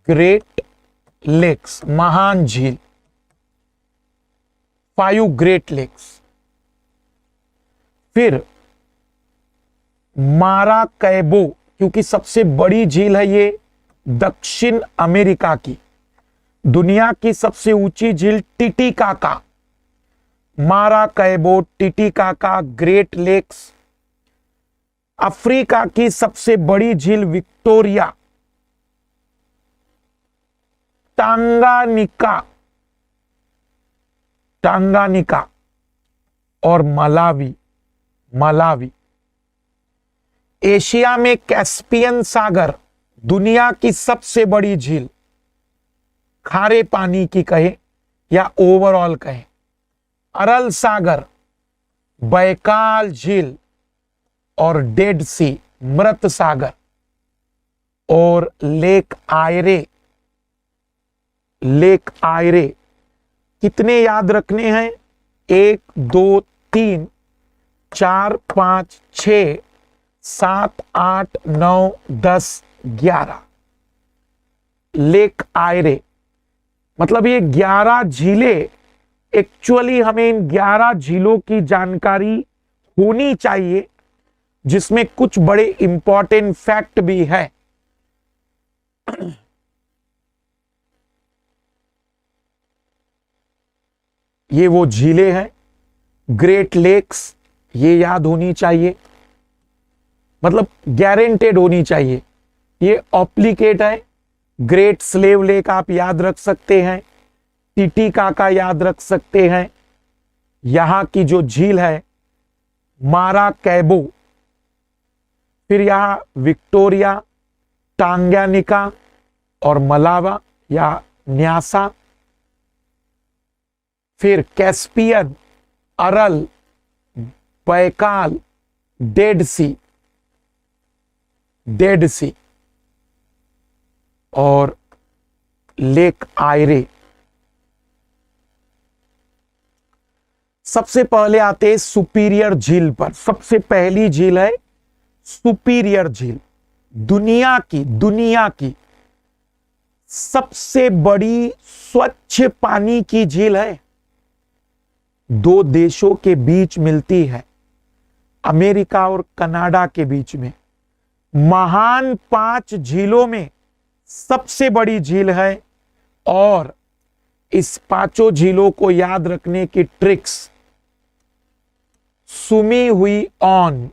B: ग्रेट लेक्स, महान झील। 5 ग्रेट लेक्स। फिर माराकैबो, क्योंकि सबसे बड़ी झील है ये दक्षिण अमेरिका की। दुनिया की सबसे ऊंची झील Titicaca. Maracaibo, Titicaca, great lakes. Africa की सबसे बड़ी झील विक्टोरिया, टांगानिका, टांगानिका और मलावी, मलावी। एशिया में कैस्पियन सागर, दुनिया की सबसे बड़ी झील, खारे पानी की कहे या ओवरऑल कहे। अरल सागर, बैकाल झील और डेड सी, मृत सागर। और लेक आयरे, लेक आयरे। कितने याद रखने हैं? 1 2 3 4 5 6 7 8 9 10 11। लेक आयरे मतलब ये 11 झीलें। एक्चुअली हमें इन 11 झीलों की जानकारी होनी चाहिए, जिसमें कुछ बड़े इंपॉर्टेंट फैक्ट भी है। ये वो झीलें हैं, ग्रेट लेक्स, ये याद होनी चाहिए। मतलब गारंटेड होनी चाहिए। ये ऑप्लिकेट है। ग्रेट स्लेव लेक आप याद रख सकते हैं, टिटिकाका याद रख सकते हैं, यहां की जो झील है माराकैबो, फिर यहां विक्टोरिया, टांग्यानिका और मलावा या न्यासा, फिर कैस्पियन, अरल, बैकाल, डेड सी और लेक आयरे। सबसे पहले आते हैं सुपीरियर झील पर। सबसे पहली झील है सुपीरियर झील। दुनिया की सबसे बड़ी स्वच्छ पानी की झील है। दो देशों के बीच मिलती है, अमेरिका और कनाडा के बीच में। महान 5 झीलों में सबसे बड़ी झील है और इस 5 झीलों को याद रखने की ट्रिक्स सुमी हुई ऑन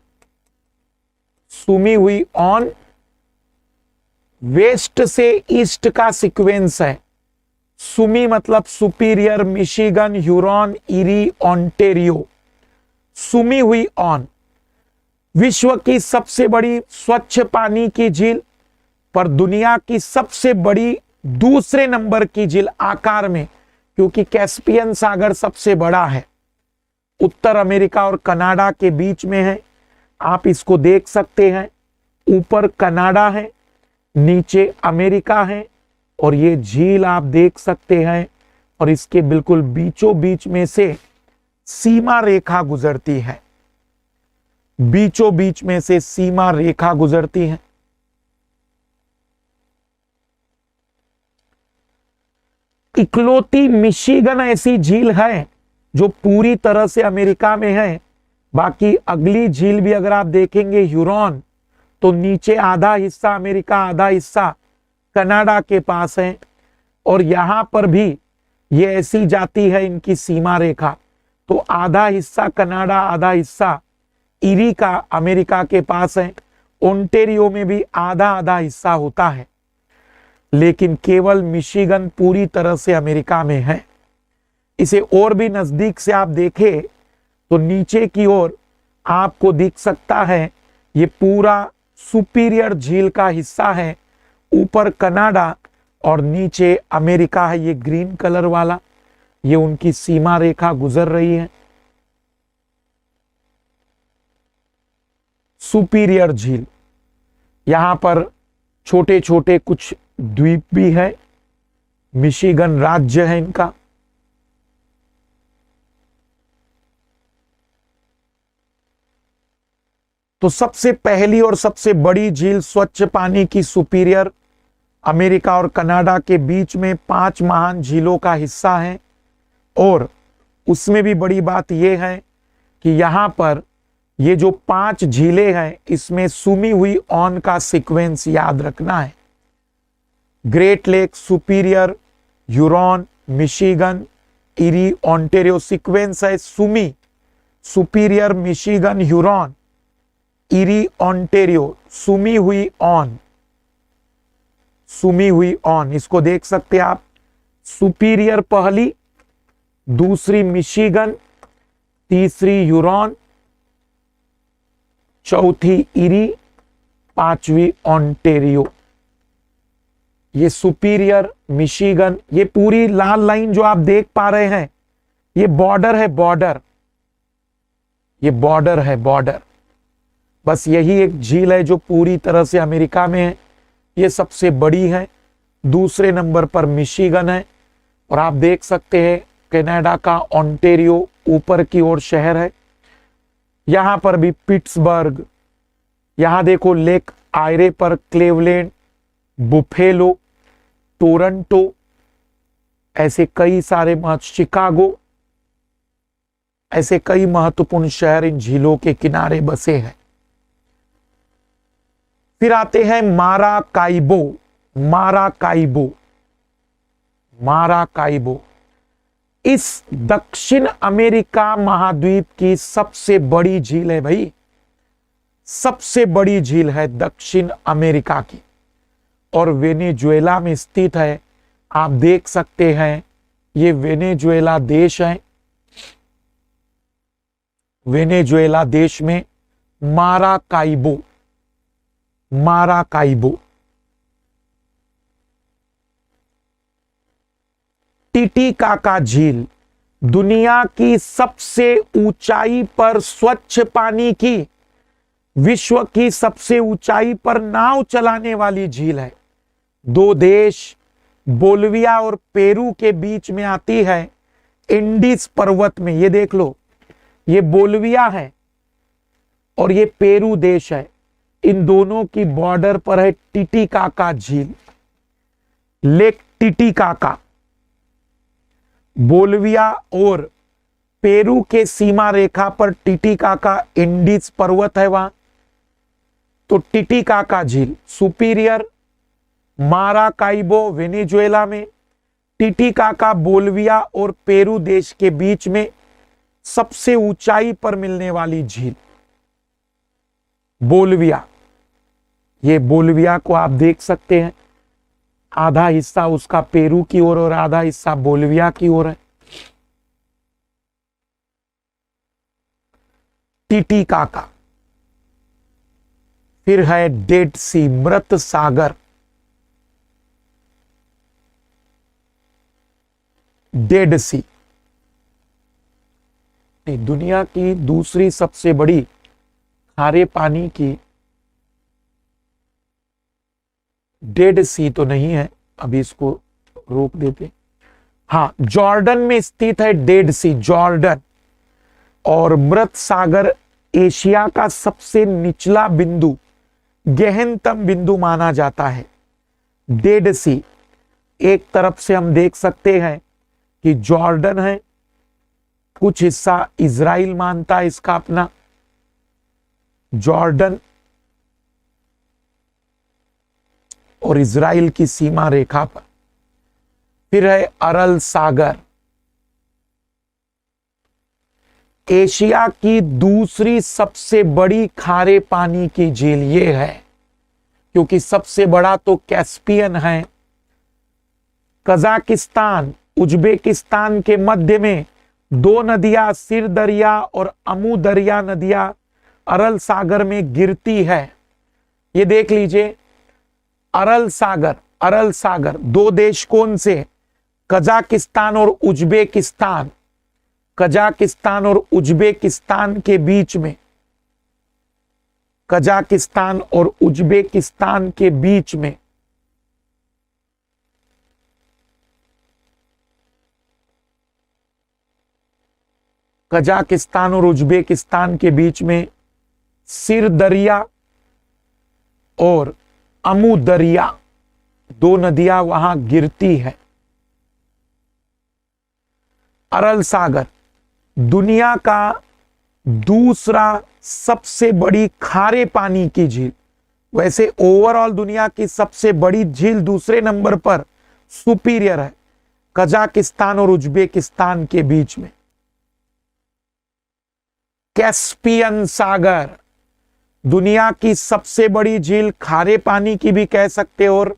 B: वेस्ट से ईस्ट का सीक्वेंस है। सुमी मतलब superior, Michigan, Huron, eri, Ontario. Sumi हुई ऑन विश्व की सबसे बड़ी स्वच्छ पानी की झील, पर दुनिया की सबसे बड़ी दूसरे नंबर की झील आकार में, क्योंकि कैस्पियन सागर सबसे बड़ा है, उत्तर अमेरिका और कनाडा के बीच में है। आप इसको देख सकते हैं, ऊपर कनाडा है, नीचे अमेरिका है और ये झील आप देख सकते हैं और इसके बिल्कुल बीचों बीच में से सीमा रेखा गुजरती है। बीचों बीच में से सीमा रेखा गुजरती है। इकलौती मिशिगन ऐसी झील है जो पूरी तरह से अमेरिका में है। बाकी अगली झील भी अगर आप देखेंगे ह्यूरॉन, तो नीचे आधा हिस्सा अमेरिका, आधा हिस्सा कनाडा के पास है। और यहां पर भी ये ऐसी जाती है इनकी सीमा रेखा, तो आधा हिस्सा कनाडा, आधा हिस्सा इरी का अमेरिका के पास है। ओंटेरियो में भी आधा आधा हिस्सा होता है, लेकिन केवल मिशिगन पूरी तरह से अमेरिका में है। इसे और भी नजदीक से आप देखें तो नीचे की ओर आपको दिख सकता है ये पूरा सुपीरियर झील का हिस्सा है। ऊपर कनाडा और नीचे अमेरिका है, ये ग्रीन कलर वाला, ये उनकी सीमा रेखा गुजर रही है। सुपीरियर झील, यहां पर छोटे छोटे कुछ द्वीप भी है। मिशिगन राज्य है इनका। तो सबसे पहली और सबसे बड़ी झील स्वच्छ पानी की सुपीरियर, अमेरिका और कनाडा के बीच में 5 महान झीलों का हिस्सा है। और उसमें भी बड़ी बात यह है कि यहां पर ये जो 5 झीलें हैं, इसमें सुमी हुई ऑन का सीक्वेंस याद रखना है। Great lake, superior, Huron, Michigan, eri, Ontario sequence है। Sumi, superior, Michigan, Huron, eri, Ontario, Sumi हुई ऑन, सुमी हुई ऑन। इसको देख सकते हैं आप। सुपीरियर पहली, दूसरी मिशिगन, तीसरी ह्यूरॉन, चौथी इरी, 5वीं ओंटेरियो। ये सुपीरियर, मिशिगन, ये पूरी लाल लाइन जो आप देख पा रहे हैं, ये बॉर्डर है, बॉर्डर, ये बॉर्डर है, बॉर्डर। बस यही एक झील है जो पूरी तरह से अमेरिका में है, ये सबसे बड़ी है। दूसरे नंबर पर मिशिगन है। और आप देख सकते हैं कनाडा का ओंटेरियो ऊपर की ओर शहर है। यहां पर भी पिट्सबर्ग, यहां देखो लेक आयरे पर क्लेवलैंड, बुफेलो, टोरंटो, ऐसे कई सारे शिकागो, ऐसे कई महत्वपूर्ण शहर इन झीलों के किनारे बसे हैं। फिर आते हैं माराकाइबो। माराकाइबो, माराकाइबो इस दक्षिण अमेरिका महाद्वीप की सबसे बड़ी झील है भाई। सबसे बड़ी झील है दक्षिण अमेरिका की और वेनेजुएला में स्थित है। आप देख सकते हैं ये वेनेजुएला देश है। वेनेजुएला देश में माराकाइबो टिटिकाका झील दुनिया की सबसे ऊंचाई पर स्वच्छ पानी की, विश्व की सबसे ऊंचाई पर नाव चलाने वाली झील है। दो देश बोलिविया और पेरू के बीच में आती है इंडिस पर्वत में। ये देख लो, ये बोलिविया है और ये पेरू देश है। इन दोनों की बॉर्डर पर है टिटिकाका झील, लेक टिटिकाका। बोलिविया और पेरू के सीमा रेखा पर टिटिकाका इंडिस पर्वत है वहां। तो टिटिकाका झील सुपीरियर माराकाइबो वेनेजुएला में, टिटिकाका बोलिविया और पेरू देश के बीच में सबसे ऊंचाई पर मिलने वाली झील बोलिविया। ये बोलिविया को आप देख सकते हैं, आधा हिस्सा उसका पेरू की ओर और आधा हिस्सा बोलिविया की ओर है। टिटिकाका। फिर है डेड सी, मृत सागर। डेड सी दुनिया की दूसरी सबसे बड़ी खारे पानी की, डेड सी तो नहीं है, अभी इसको रोक देते। हाँ, जॉर्डन में स्थित है डेड सी, जॉर्डन। और मृत सागर एशिया का सबसे निचला बिंदु, गहनतम बिंदु माना जाता है। डेड सी एक तरफ से हम देख सकते हैं कि जॉर्डन है, कुछ हिस्सा इजराइल मानता है इसका अपना, जॉर्डन और इजराइल की सीमा रेखा पर। फिर है अरल सागर, एशिया की दूसरी सबसे बड़ी खारे पानी की झील ये है, क्योंकि सबसे बड़ा तो कैस्पियन है। कजाकिस्तान उज्बेकिस्तान के मध्य में दो नदियां सिर दरिया और अमू दरिया नदियां अरल सागर में गिरती है। ये देख लीजिए, अरल सागर दो देश कौन से, कजाकिस्तान और उज्बेकिस्तान। कजाकिस्तान और उज्बेकिस्तान के बीच में, कजाकिस्तान और उज्बेकिस्तान के बीच में कजाकिस्तान और उज्बेकिस्तान के बीच में सिर दरिया और अमू दरिया दो नदियां वहां गिरती है। अरल सागर दुनिया का दूसरा सबसे बड़ी खारे पानी की झील। वैसे ओवरऑल दुनिया की सबसे बड़ी झील दूसरे नंबर पर सुपीरियर है, कजाकिस्तान और उज्बेकिस्तान के बीच में। कैस्पियन सागर दुनिया की सबसे बड़ी झील, खारे पानी की भी कह सकते हो और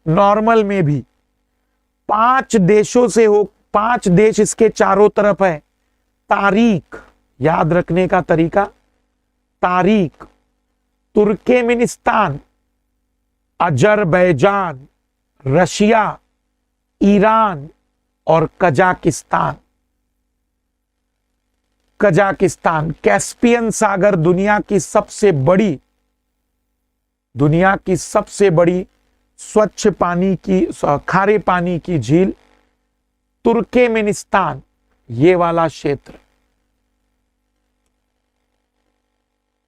B: नॉर्मल में भी। 5 देशों से हो, 5 देश इसके चारों तरफ है। तारीख याद रखने का तरीका, तारीख तुर्कमेनिस्तान, अजरबैजान, रशिया, ईरान और कजाकिस्तान। कजाकिस्तान। कैस्पियन सागर दुनिया की सबसे बड़ी स्वच्छ पानी की, खारे पानी की झील तुर्कमेनिस्तान, ये वाला क्षेत्र।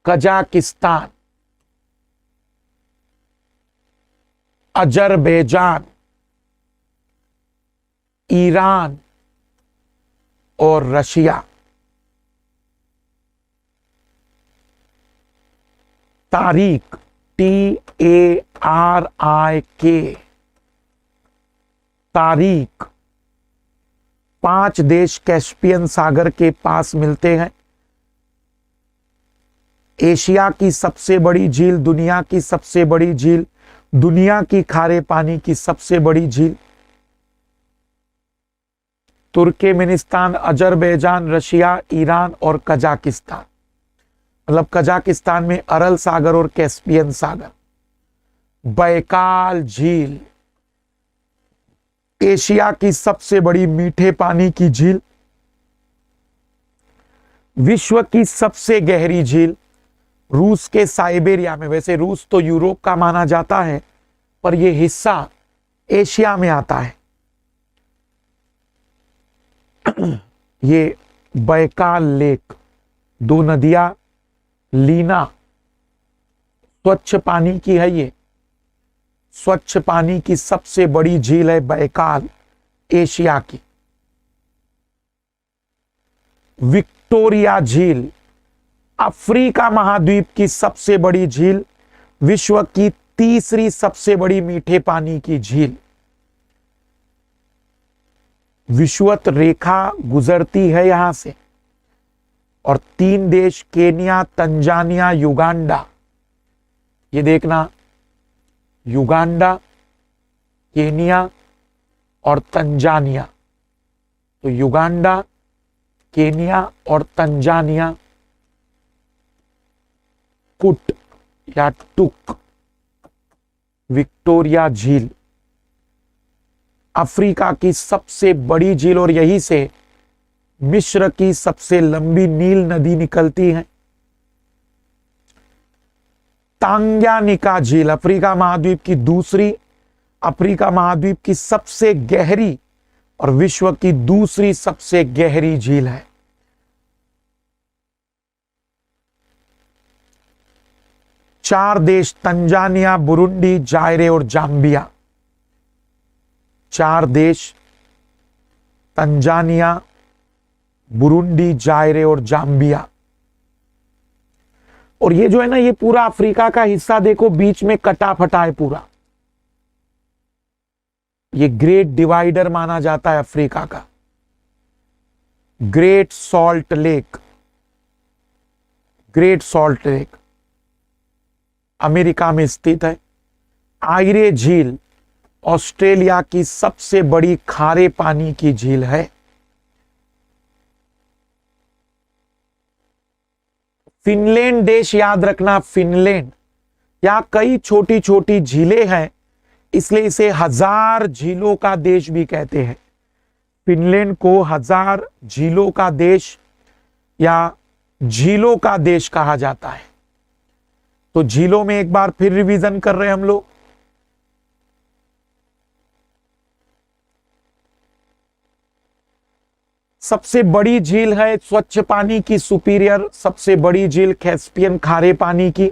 B: कजाकिस्तान, अजरबैजान, ईरान और रशिया। तारीख TARIK, तारीख। 5 देश कैस्पियन सागर के पास मिलते हैं। एशिया की सबसे बड़ी झील, दुनिया की सबसे बड़ी झील, दुनिया की खारे पानी की सबसे बड़ी झील। तुर्कमेनिस्तान, अजरबैजान, रशिया, ईरान और कजाकिस्तान। मतलब कजाकिस्तान में अरल सागर और कैस्पियन सागर। बैकाल झील एशिया की सबसे बड़ी मीठे पानी की झील। विश्व की सबसे गहरी झील रूस के साइबेरिया में। वैसे रूस तो यूरोप का माना जाता है, पर यह हिस्सा एशिया में आता है। ये बैकाल लेक, दो नदियां, लीना, स्वच्छ पानी की है। ये स्वच्छ पानी की सबसे बड़ी झील है बैकाल, एशिया की। विक्टोरिया झील अफ्रीका महाद्वीप की सबसे बड़ी झील, विश्व की तीसरी सबसे बड़ी मीठे पानी की झील। विषुवत रेखा गुजरती है यहां से, और 3 देश केन्या, तंजानिया, युगांडा, ये देखना, युगांडा, केन्या और तंजानिया। तो युगांडा, केन्या और तंजानिया, कुट या टुक, विक्टोरिया झील अफ्रीका की सबसे बड़ी झील, और यहीं से मिस्र की सबसे लंबी नील नदी निकलती है। तांग्यानिका झील अफ्रीका महाद्वीप की दूसरी, अफ्रीका महाद्वीप की सबसे गहरी और विश्व की दूसरी सबसे गहरी झील है। चार देश तंजानिया, बुरुंडी, जायरे और जाम्बिया। 4 देश तंजानिया, बुरुंडी, जायरे और जाम्बिया। और ये जो है ना, ये पूरा अफ्रीका का हिस्सा देखो बीच में कटा फटा है पूरा। ये ग्रेट डिवाइडर माना जाता है अफ्रीका का। Great salt lake, great salt lake America में स्थित है। आयरे झील ऑस्ट्रेलिया की सबसे बड़ी खारे पानी की झील है। फिनलैंड देश याद रखना, फिनलैंड, यहां कई छोटी छोटी झीलें हैं, इसलिए इसे 1000 झीलों का देश भी कहते हैं। फिनलैंड को 1000 झीलों का देश या झीलों का देश कहा जाता है। तो झीलों में एक बार फिर रिवीजन कर रहे हैं हम लोग। सबसे बड़ी झील है स्वच्छ पानी की सुपीरियर, सबसे बड़ी झील कैस्पियन खारे पानी की।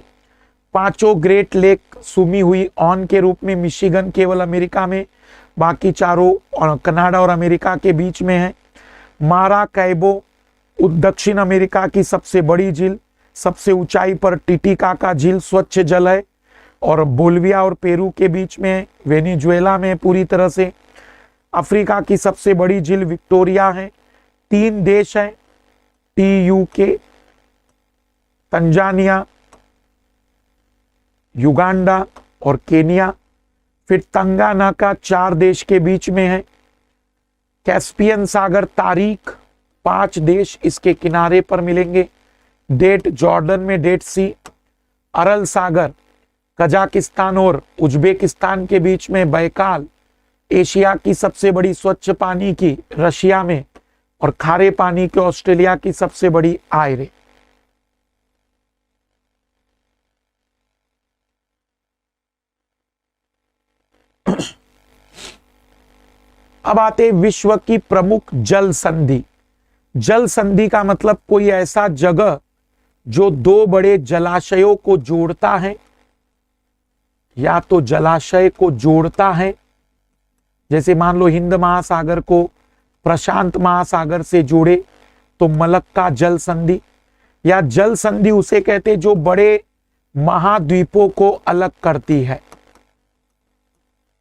B: 5 ग्रेट लेक सुमी हुई ऑन के रूप में मिशिगन केवल अमेरिका में, बाकी 4 कनाडा और अमेरिका के बीच में है। माराकैबो दक्षिण अमेरिका की सबसे बड़ी झील, सबसे ऊंचाई पर टिटिकाका झील स्वच्छ जल है और बोलिविया और पेरू के बीच में है, वेनेजुएला में पूरी तरह से। अफ्रीका की सबसे बड़ी झील विक्टोरिया है। 3 देश हैं, TUK, तंजानिया, युगांडा और केनिया। फिर तंगानाका 4 देश के बीच में है। कैस्पियन सागर तारीख 5 देश इसके किनारे पर मिलेंगे। डेट जॉर्डन में डेड सी। अरल सागर कजाकिस्तान और उज्बेकिस्तान के बीच में बैकाल, एशिया की सबसे बड़ी स्वच्छ पानी की रशिया में, और खारे पानी के ऑस्ट्रेलिया की सबसे बड़ी आयरे। अब आते विश्व की प्रमुख जल संधि। जल संधि का मतलब कोई ऐसा जगह जो 2 बड़े जलाशयों को जोड़ता है, या तो जलाशय को जोड़ता है, जैसे मान लो हिंद महासागर को प्रशांत महासागर से जोड़े तो मलक्का जल संधि, या जल संधि उसे कहते जो बड़े महाद्वीपों को अलग करती है।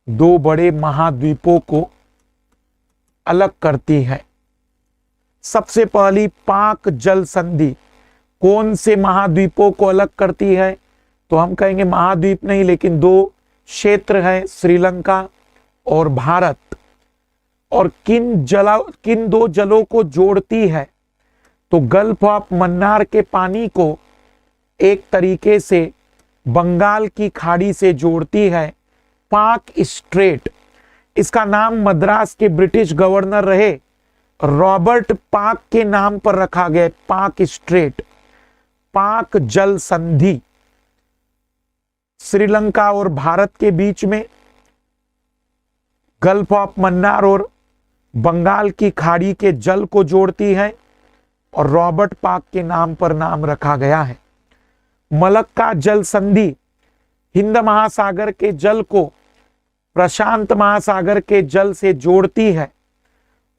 B: 2 बड़े महाद्वीपों को अलग करती है। सबसे पहली पाक जल संधि कौन से महाद्वीपों को अलग करती है? तो हम कहेंगे महाद्वीप नहीं, लेकिन दो क्षेत्र है, श्रीलंका और भारत। और किन दो जलों को जोड़ती है? तो गल्फ ऑफ मन्नार के पानी को एक तरीके से बंगाल की खाड़ी से जोड़ती है पाक स्ट्रेट। इसका नाम मद्रास के ब्रिटिश गवर्नर रहे रॉबर्ट पाक के नाम पर रखा गया, पाक स्ट्रेट, पाक जल संधि। श्रीलंका और भारत के बीच में गल्फ ऑफ मन्नार और बंगाल की खाड़ी के जल को जोड़ती है और रॉबर्ट पाक के नाम पर नाम रखा गया है। मलक्का जल संधि हिंद महासागर के जल को प्रशांत महासागर के जल से जोड़ती है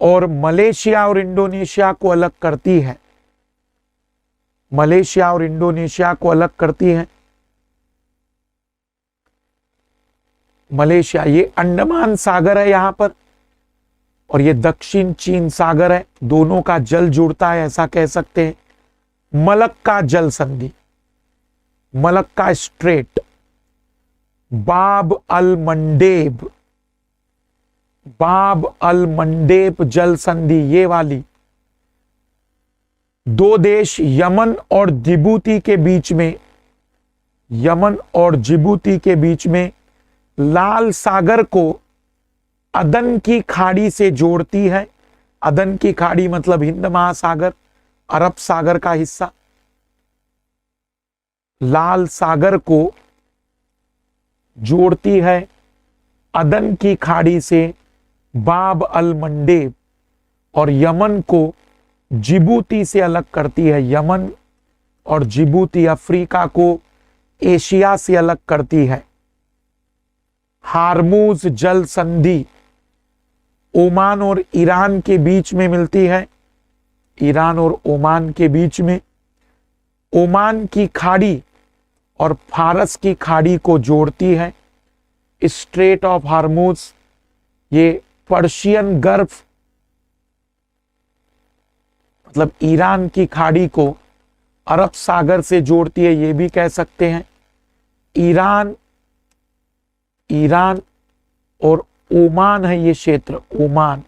B: और मलेशिया और इंडोनेशिया को अलग करती है। मलेशिया और इंडोनेशिया को अलग करती है। मलेशिया, ये अंडमान सागर है यहां पर, और ये दक्षिण चीन सागर है, दोनों का जल जुड़ता है, ऐसा कह सकते हैं। मलक्का जल संधि, मलक्का स्ट्रेट, बाब अल मंडेब, बाब अल मंडेब जल संधि, ये वाली दो देश यमन और जिबूती के बीच में, यमन और जिबूती के बीच में लाल सागर को अदन की खाड़ी से जोड़ती है। अदन की खाड़ी मतलब हिंद महासागर, अरब सागर का हिस्सा। लाल सागर को जोड़ती है अदन की खाड़ी से बाब अल मंडेब, और यमन को जिबूती से अलग करती है। यमन और जिबूती अफ्रीका को एशिया से अलग करती है। हार्मूज जल संधि ओमान और ईरान के बीच में मिलती है। ईरान और ओमान के बीच में ओमान की खाड़ी और फारस की खाड़ी को जोड़ती है। स्ट्रेट ऑफ हार्मूज, ये पर्शियन गल्फ मतलब ईरान की खाड़ी को अरब सागर से जोड़ती है, ये भी कह सकते हैं। ईरान और ओमान है ये क्षेत्र, ओमान,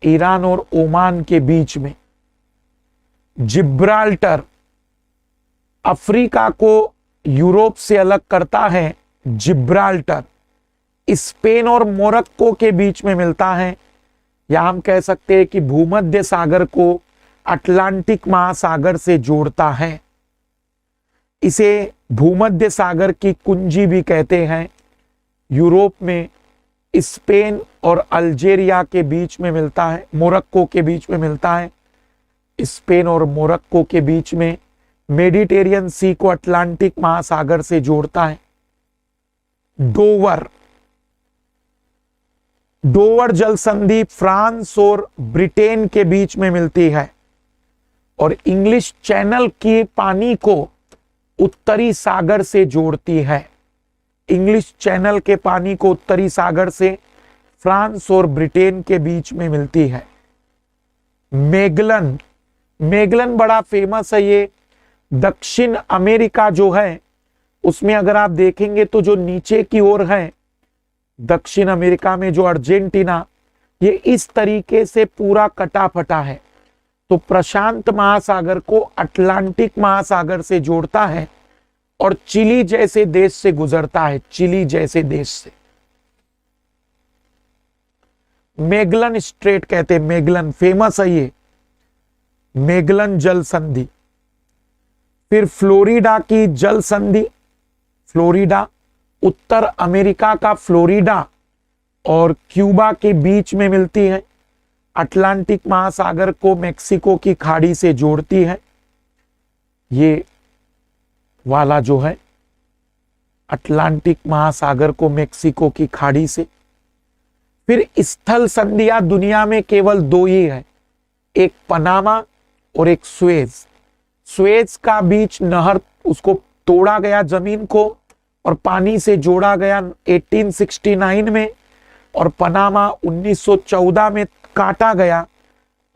B: ईरान और ओमान के बीच में। जिब्राल्टर अफ्रीका को यूरोप से अलग करता है। जिब्राल्टर स्पेन और मोरक्को के बीच में मिलता है, या हम कह सकते हैं कि भूमध्य सागर को अटलांटिक महासागर से जोड़ता है। इसे भूमध्य सागर की कुंजी भी कहते हैं। यूरोप में स्पेन और अल्जेरिया के बीच में मिलता है, मोरक्को के बीच में मिलता है। स्पेन और मोरक्को के बीच में मेडिटेरियन सी को अटलांटिक महासागर से जोड़ता है। डोवर जल संधि फ्रांस और ब्रिटेन के बीच में मिलती है और इंग्लिश चैनल के पानी को उत्तरी सागर से जोड़ती है। इंग्लिश चैनल के पानी को उत्तरी सागर से फ्रांस और ब्रिटेन के बीच में मिलती है। मेगलन बड़ा फेमस है। ये दक्षिण अमेरिका जो है उसमें अगर आप देखेंगे तो जो नीचे की ओर है दक्षिण अमेरिका में जो अर्जेंटीना, ये इस तरीके से पूरा कटा फटा है। तो प्रशांत महासागर को अटलांटिक महासागर से जोड़ता है और चिली जैसे देश से गुजरता है, चिली जैसे देश से। मेगलन स्ट्रेट कहते हैं, मेगलन फेमस है ये, मेगलन जल संधि। फिर फ्लोरिडा की जल संधि, फ्लोरिडा उत्तर अमेरिका का फ्लोरिडा और क्यूबा के बीच में मिलती है। अटलांटिक महासागर को मेक्सिको की खाड़ी से जोड़ती है। ये वाला जो है अटलांटिक महासागर को मेक्सिको की खाड़ी से। फिर स्थल संधियां दुनिया में केवल दो ही है, एक पनामा और एक सुएज। सुएज का बीच नहर, उसको तोड़ा गया जमीन को और पानी से जोड़ा गया 1869 में, और पनामा 1914 में काटा गया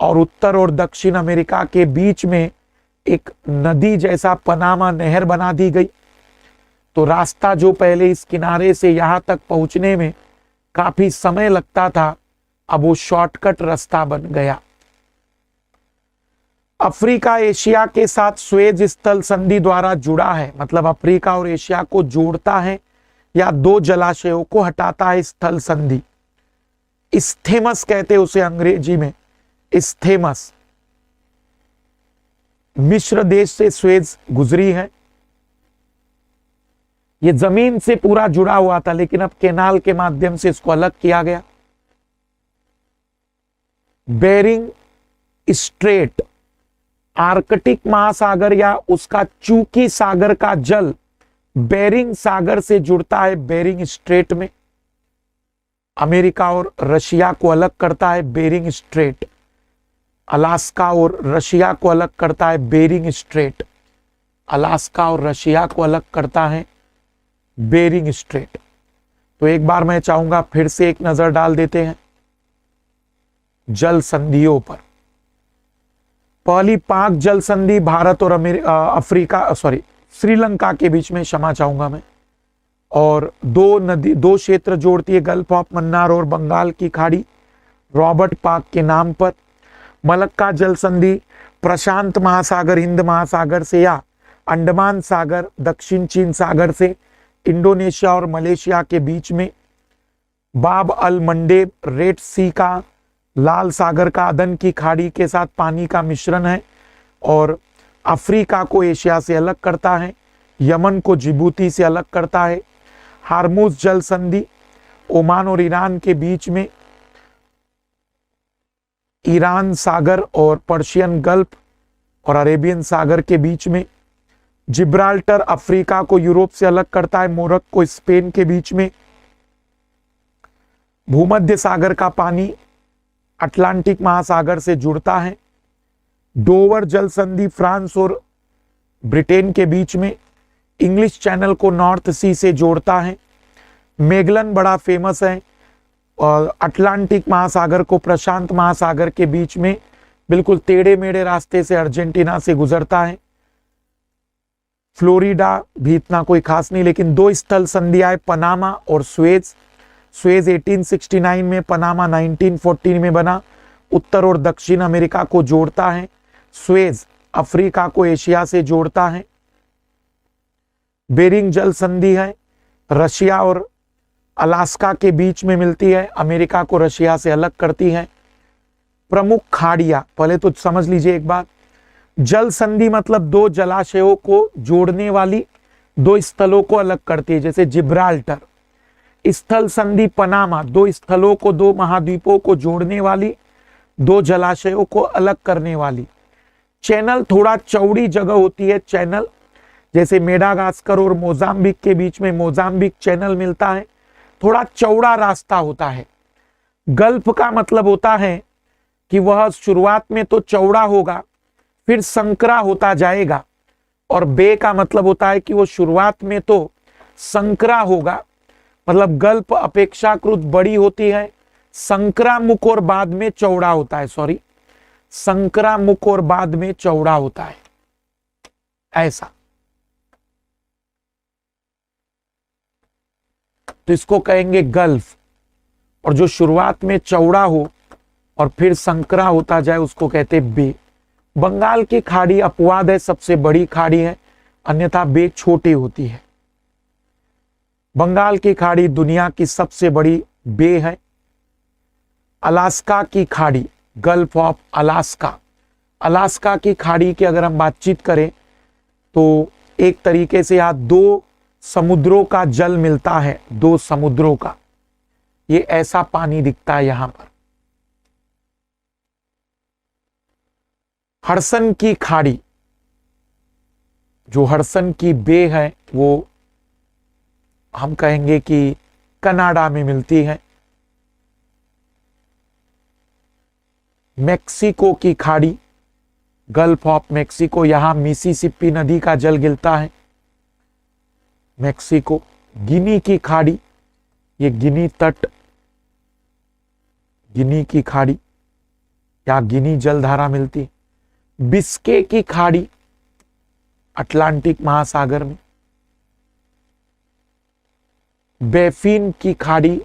B: और उत्तर और दक्षिण अमेरिका के बीच में एक नदी जैसा पनामा नहर बना दी गई, तो रास्ता जो पहले इस किनारे से यहां तक पहुंचने में काफी समय लगता था, अब वो शॉर्टकट रास्ता बन गया। अफ्रीका एशिया के साथ स्वेज स्थल संधि द्वारा जुड़ा है, मतलब अफ्रीका और एशिया को जोड़ता है या दो जलाशयों को हटाता है स्थल संधि। इस्थेमस कहते हैं उसे अंग्रेजी में, इस्थेमस। मिस्र देश से स्वेज गुजरी है। ये जमीन से पूरा जुड़ा हुआ था, लेकिन अब कैनाल के माध्यम से इसको अलग किया गया। बेरिंग स्ट्रेट, आर्कटिक महासागर या उसका चूकी सागर का जल बेरिंग सागर से जुड़ता है बेरिंग स्ट्रेट में। अमेरिका और रशिया को अलग करता है बेरिंग स्ट्रेट। अलास्का और रशिया को अलग करता है बेरिंग स्ट्रेट। अलास्का और रशिया को अलग करता है बेरिंग स्ट्रेट। तो एक बार मैं चाहूंगा फिर से एक नजर डाल देते हैं जल संधियों पर। पहली पाक जल संधि भारत और श्रीलंका के बीच में, क्षमा चाहूंगा मैं, और दो क्षेत्र जोड़ती है, गल्फ ऑफ मन्नार और बंगाल की खाड़ी, रॉबर्ट पाक के नाम पर। मलक्का जल संधि प्रशांत महासागर हिंद महासागर से या अंडमान सागर दक्षिण चीन सागर से इंडोनेशिया और मलेशिया के बीच में। बाब अल मंडेब रेड सी का लाल सागर का अदन की खाड़ी के साथ पानी का मिश्रण है और अफ्रीका को एशिया से अलग करता है, यमन को जिबूती से अलग करता है। हार्मुज जल संधि ओमान और ईरान के बीच में, ईरान सागर और पर्शियन गल्फ और अरेबियन सागर के बीच में। जिब्राल्टर अफ्रीका को यूरोप से अलग करता है, मोरक्को स्पेन के बीच में। भूमध्य सागर का पानी अटलांटिक महासागर से जुड़ता है। डोवर जल संधि फ्रांस और ब्रिटेन के बीच में। इंग्लिश चैनल को नॉर्थ सी से जोड़ता है। मेगलन बड़ा फेमस है और अटलांटिक महासागर को प्रशांत महासागर के बीच में बिल्कुल टेढ़े मेढ़े रास्ते से अर्जेंटीना से गुजरता है। फ्लोरिडा भी इतना कोई खास नहीं, लेकिन दो स्थल संधियां पनामा और स्वेज। स्वेज 1869 में, पनामा 1914 में बना। उत्तर और दक्षिण अमेरिका को जोड़ता है। स्वेज अफ्रीका को एशिया से जोड़ता है। बेरिंग जल संधि है, रशिया और अलास्का के बीच में मिलती है, अमेरिका को रशिया से अलग करती है। प्रमुख खाड़ियां, पहले तो समझ लीजिए एक बात, जल संधि मतलब दो जलाशयों को जोड़ने वाली दो स्थलों को अलग करती है, जैसे जिब्राल्टर। स्थल संधि पनामा, दो स्थलों को, दो महाद्वीपों को जोड़ने वाली, दो जलाशयों को अलग करने वाली। चैनल थोड़ा चौड़ी जगह होती है, चैनल जैसे मेडागास्कर और मोजाम्बिक के बीच में मोजाम्बिक चैनल मिलता है, थोड़ा चौड़ा रास्ता होता है। गल्फ का मतलब होता है कि वह शुरुआत में तो चौड़ा होगा, फिर संकरा होता जाएगा, और बे का मतलब होता है कि वो शुरुआत में तो संकरा होगा, मतलब गल्फ अपेक्षाकृत बड़ी होती है, संकरा मुख और बाद में चौड़ा होता है, संकरा मुख और बाद में चौड़ा होता है, ऐसा। तो इसको कहेंगे गल्फ, और जो शुरुआत में चौड़ा हो और फिर संकरा होता जाए उसको कहते बे। बंगाल की खाड़ी अपवाद है, सबसे बड़ी खाड़ी है, अन्यथा बे छोटी होती है। बंगाल की खाड़ी दुनिया की सबसे बड़ी बे है। अलास्का की खाड़ी, गल्फ ऑफ अलास्का, अलास्का की खाड़ी की अगर हम बातचीत करें तो एक तरीके से यहाँ दो समुद्रों का जल मिलता है, दो समुद्रों का, ये ऐसा पानी दिखता है यहां पर। हडसन की खाड़ी, जो हडसन की बे है, वो हम कहेंगे कि कनाडा में मिलती है। मेक्सिको की खाड़ी, गल्फ ऑफ मेक्सिको, यहां मिसिसिपी नदी का जल गिरता है, मेक्सिको। गिनी की खाड़ी, ये गिनी तट, गिनी की खाड़ी, या गिनी जलधारा मिलती है। बिस्के की खाड़ी, अटलांटिक महासागर में। बेफिन की खाड़ी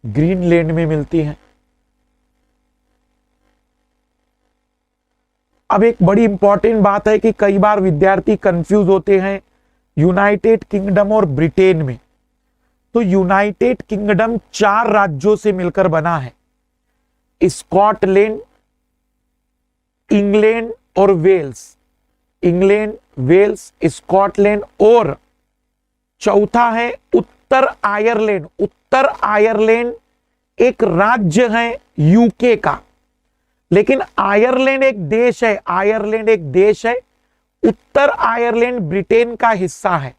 B: ग्रीनलैंड में मिलती है। अब एक बड़ी इंपॉर्टेंट बात है कि कई बार विद्यार्थी कंफ्यूज होते हैं यूनाइटेड किंगडम और ब्रिटेन में। तो यूनाइटेड किंगडम 4 राज्यों से मिलकर बना है, स्कॉटलैंड, इंग्लैंड और वेल्स। इंग्लैंड, वेल्स, स्कॉटलैंड और चौथा है उत्तर आयरलैंड। उत्तर आयरलैंड एक राज्य है यूके का, लेकिन आयरलैंड एक देश है। आयरलैंड एक देश है। उत्तर आयरलैंड ब्रिटेन का हिस्सा है।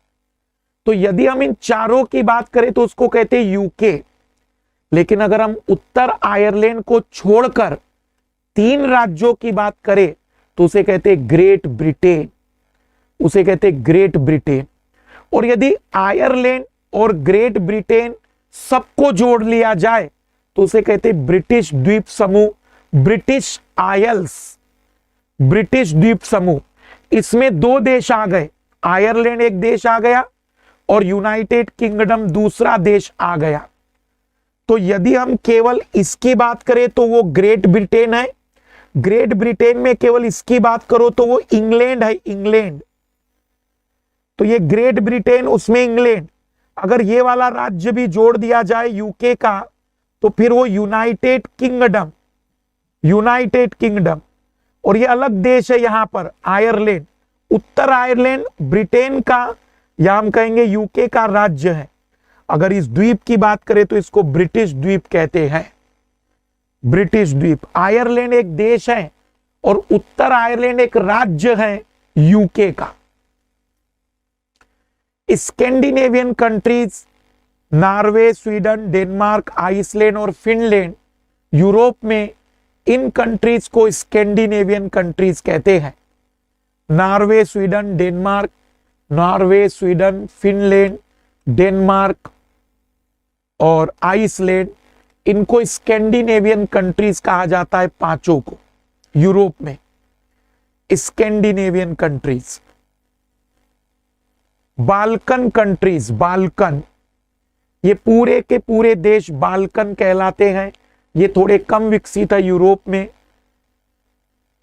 B: तो यदि हम इन चारों की बात करें तो उसको कहते हैं यूके। लेकिन अगर हम उत्तर आयरलैंड को छोड़कर 3 राज्यों की बात करें तो उसे कहते हैं ग्रेट ब्रिटेन। उसे कहते हैं ग्रेट ब्रिटेन। और यदि आयरलैंड और ग्रेट ब्रिटेन सबको जोड़ लिया जाए तो उसे कहते हैं ब्रिटिश द्वीप समूह, ब्रिटिश आयल्स, ब्रिटिश द्वीप समूह। इसमें 2 देश आ गए, आयरलैंड एक देश आ गया और यूनाइटेड किंगडम दूसरा देश आ गया। तो यदि हम केवल इसकी बात करें तो वो ग्रेट ब्रिटेन है। ग्रेट ब्रिटेन में केवल इसकी बात करो तो वो इंग्लैंड है, इंग्लैंड। तो ये ग्रेट ब्रिटेन, उसमें इंग्लैंड। अगर ये वाला राज्य भी जोड़ दिया जाए यूके का तो फिर वो यूनाइटेड किंगडम, यूनाइटेड किंगडम। और ये अलग देश है यहां पर आयरलैंड। उत्तर आयरलैंड ब्रिटेन का या हम कहेंगे यूके का राज्य है। अगर इस द्वीप की बात करें तो इसको ब्रिटिश द्वीप कहते हैं, ब्रिटिश द्वीप। आयरलैंड एक देश है और उत्तर आयरलैंड एक राज्य है यूके का। Scandinavian countries, Norway, Sweden, Denmark, Iceland और फिनलैंड यूरोप में, इन कंट्रीज को स्कैंडिनेवियन कंट्रीज कहते हैं। Norway, Sweden, Denmark, Norway, Sweden, Finland, Denmark और आइसलैंड, इनको स्कैंडिनेवियन कंट्रीज कहा जाता है, 5 को यूरोप में। Scandinavian countries. Balkan countries, Balkan, ये पूरे के पूरे देश बाल्कन कहलाते हैं। ये थोड़े कम विकसित है यूरोप में।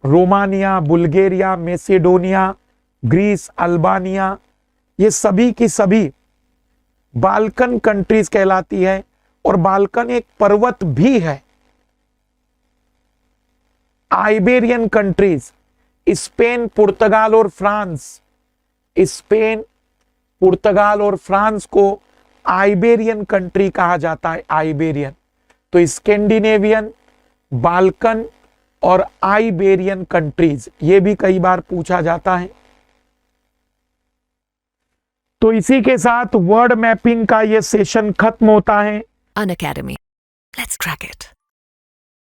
B: Romania, Bulgaria, Macedonia, Greece, Albania, ये सभी की सभी बाल्कन कंट्रीज कहलाती है। और बाल्कन एक पर्वत भी है। आइबेरियन कंट्रीज, स्पेन, पुर्तगाल और फ्रांस। स्पेन, पुर्तगाल और फ्रांस को आइबेरियन कंट्री कहा जाता है, आइबेरियन। तो स्कैंडिनेवियन, बाल्कन और आइबेरियन कंट्रीज, ये भी कई बार पूछा जाता है। तो इसी के साथ वर्ड मैपिंग का ये सेशन खत्म होता है।
A: Unacademy. Let's crack it.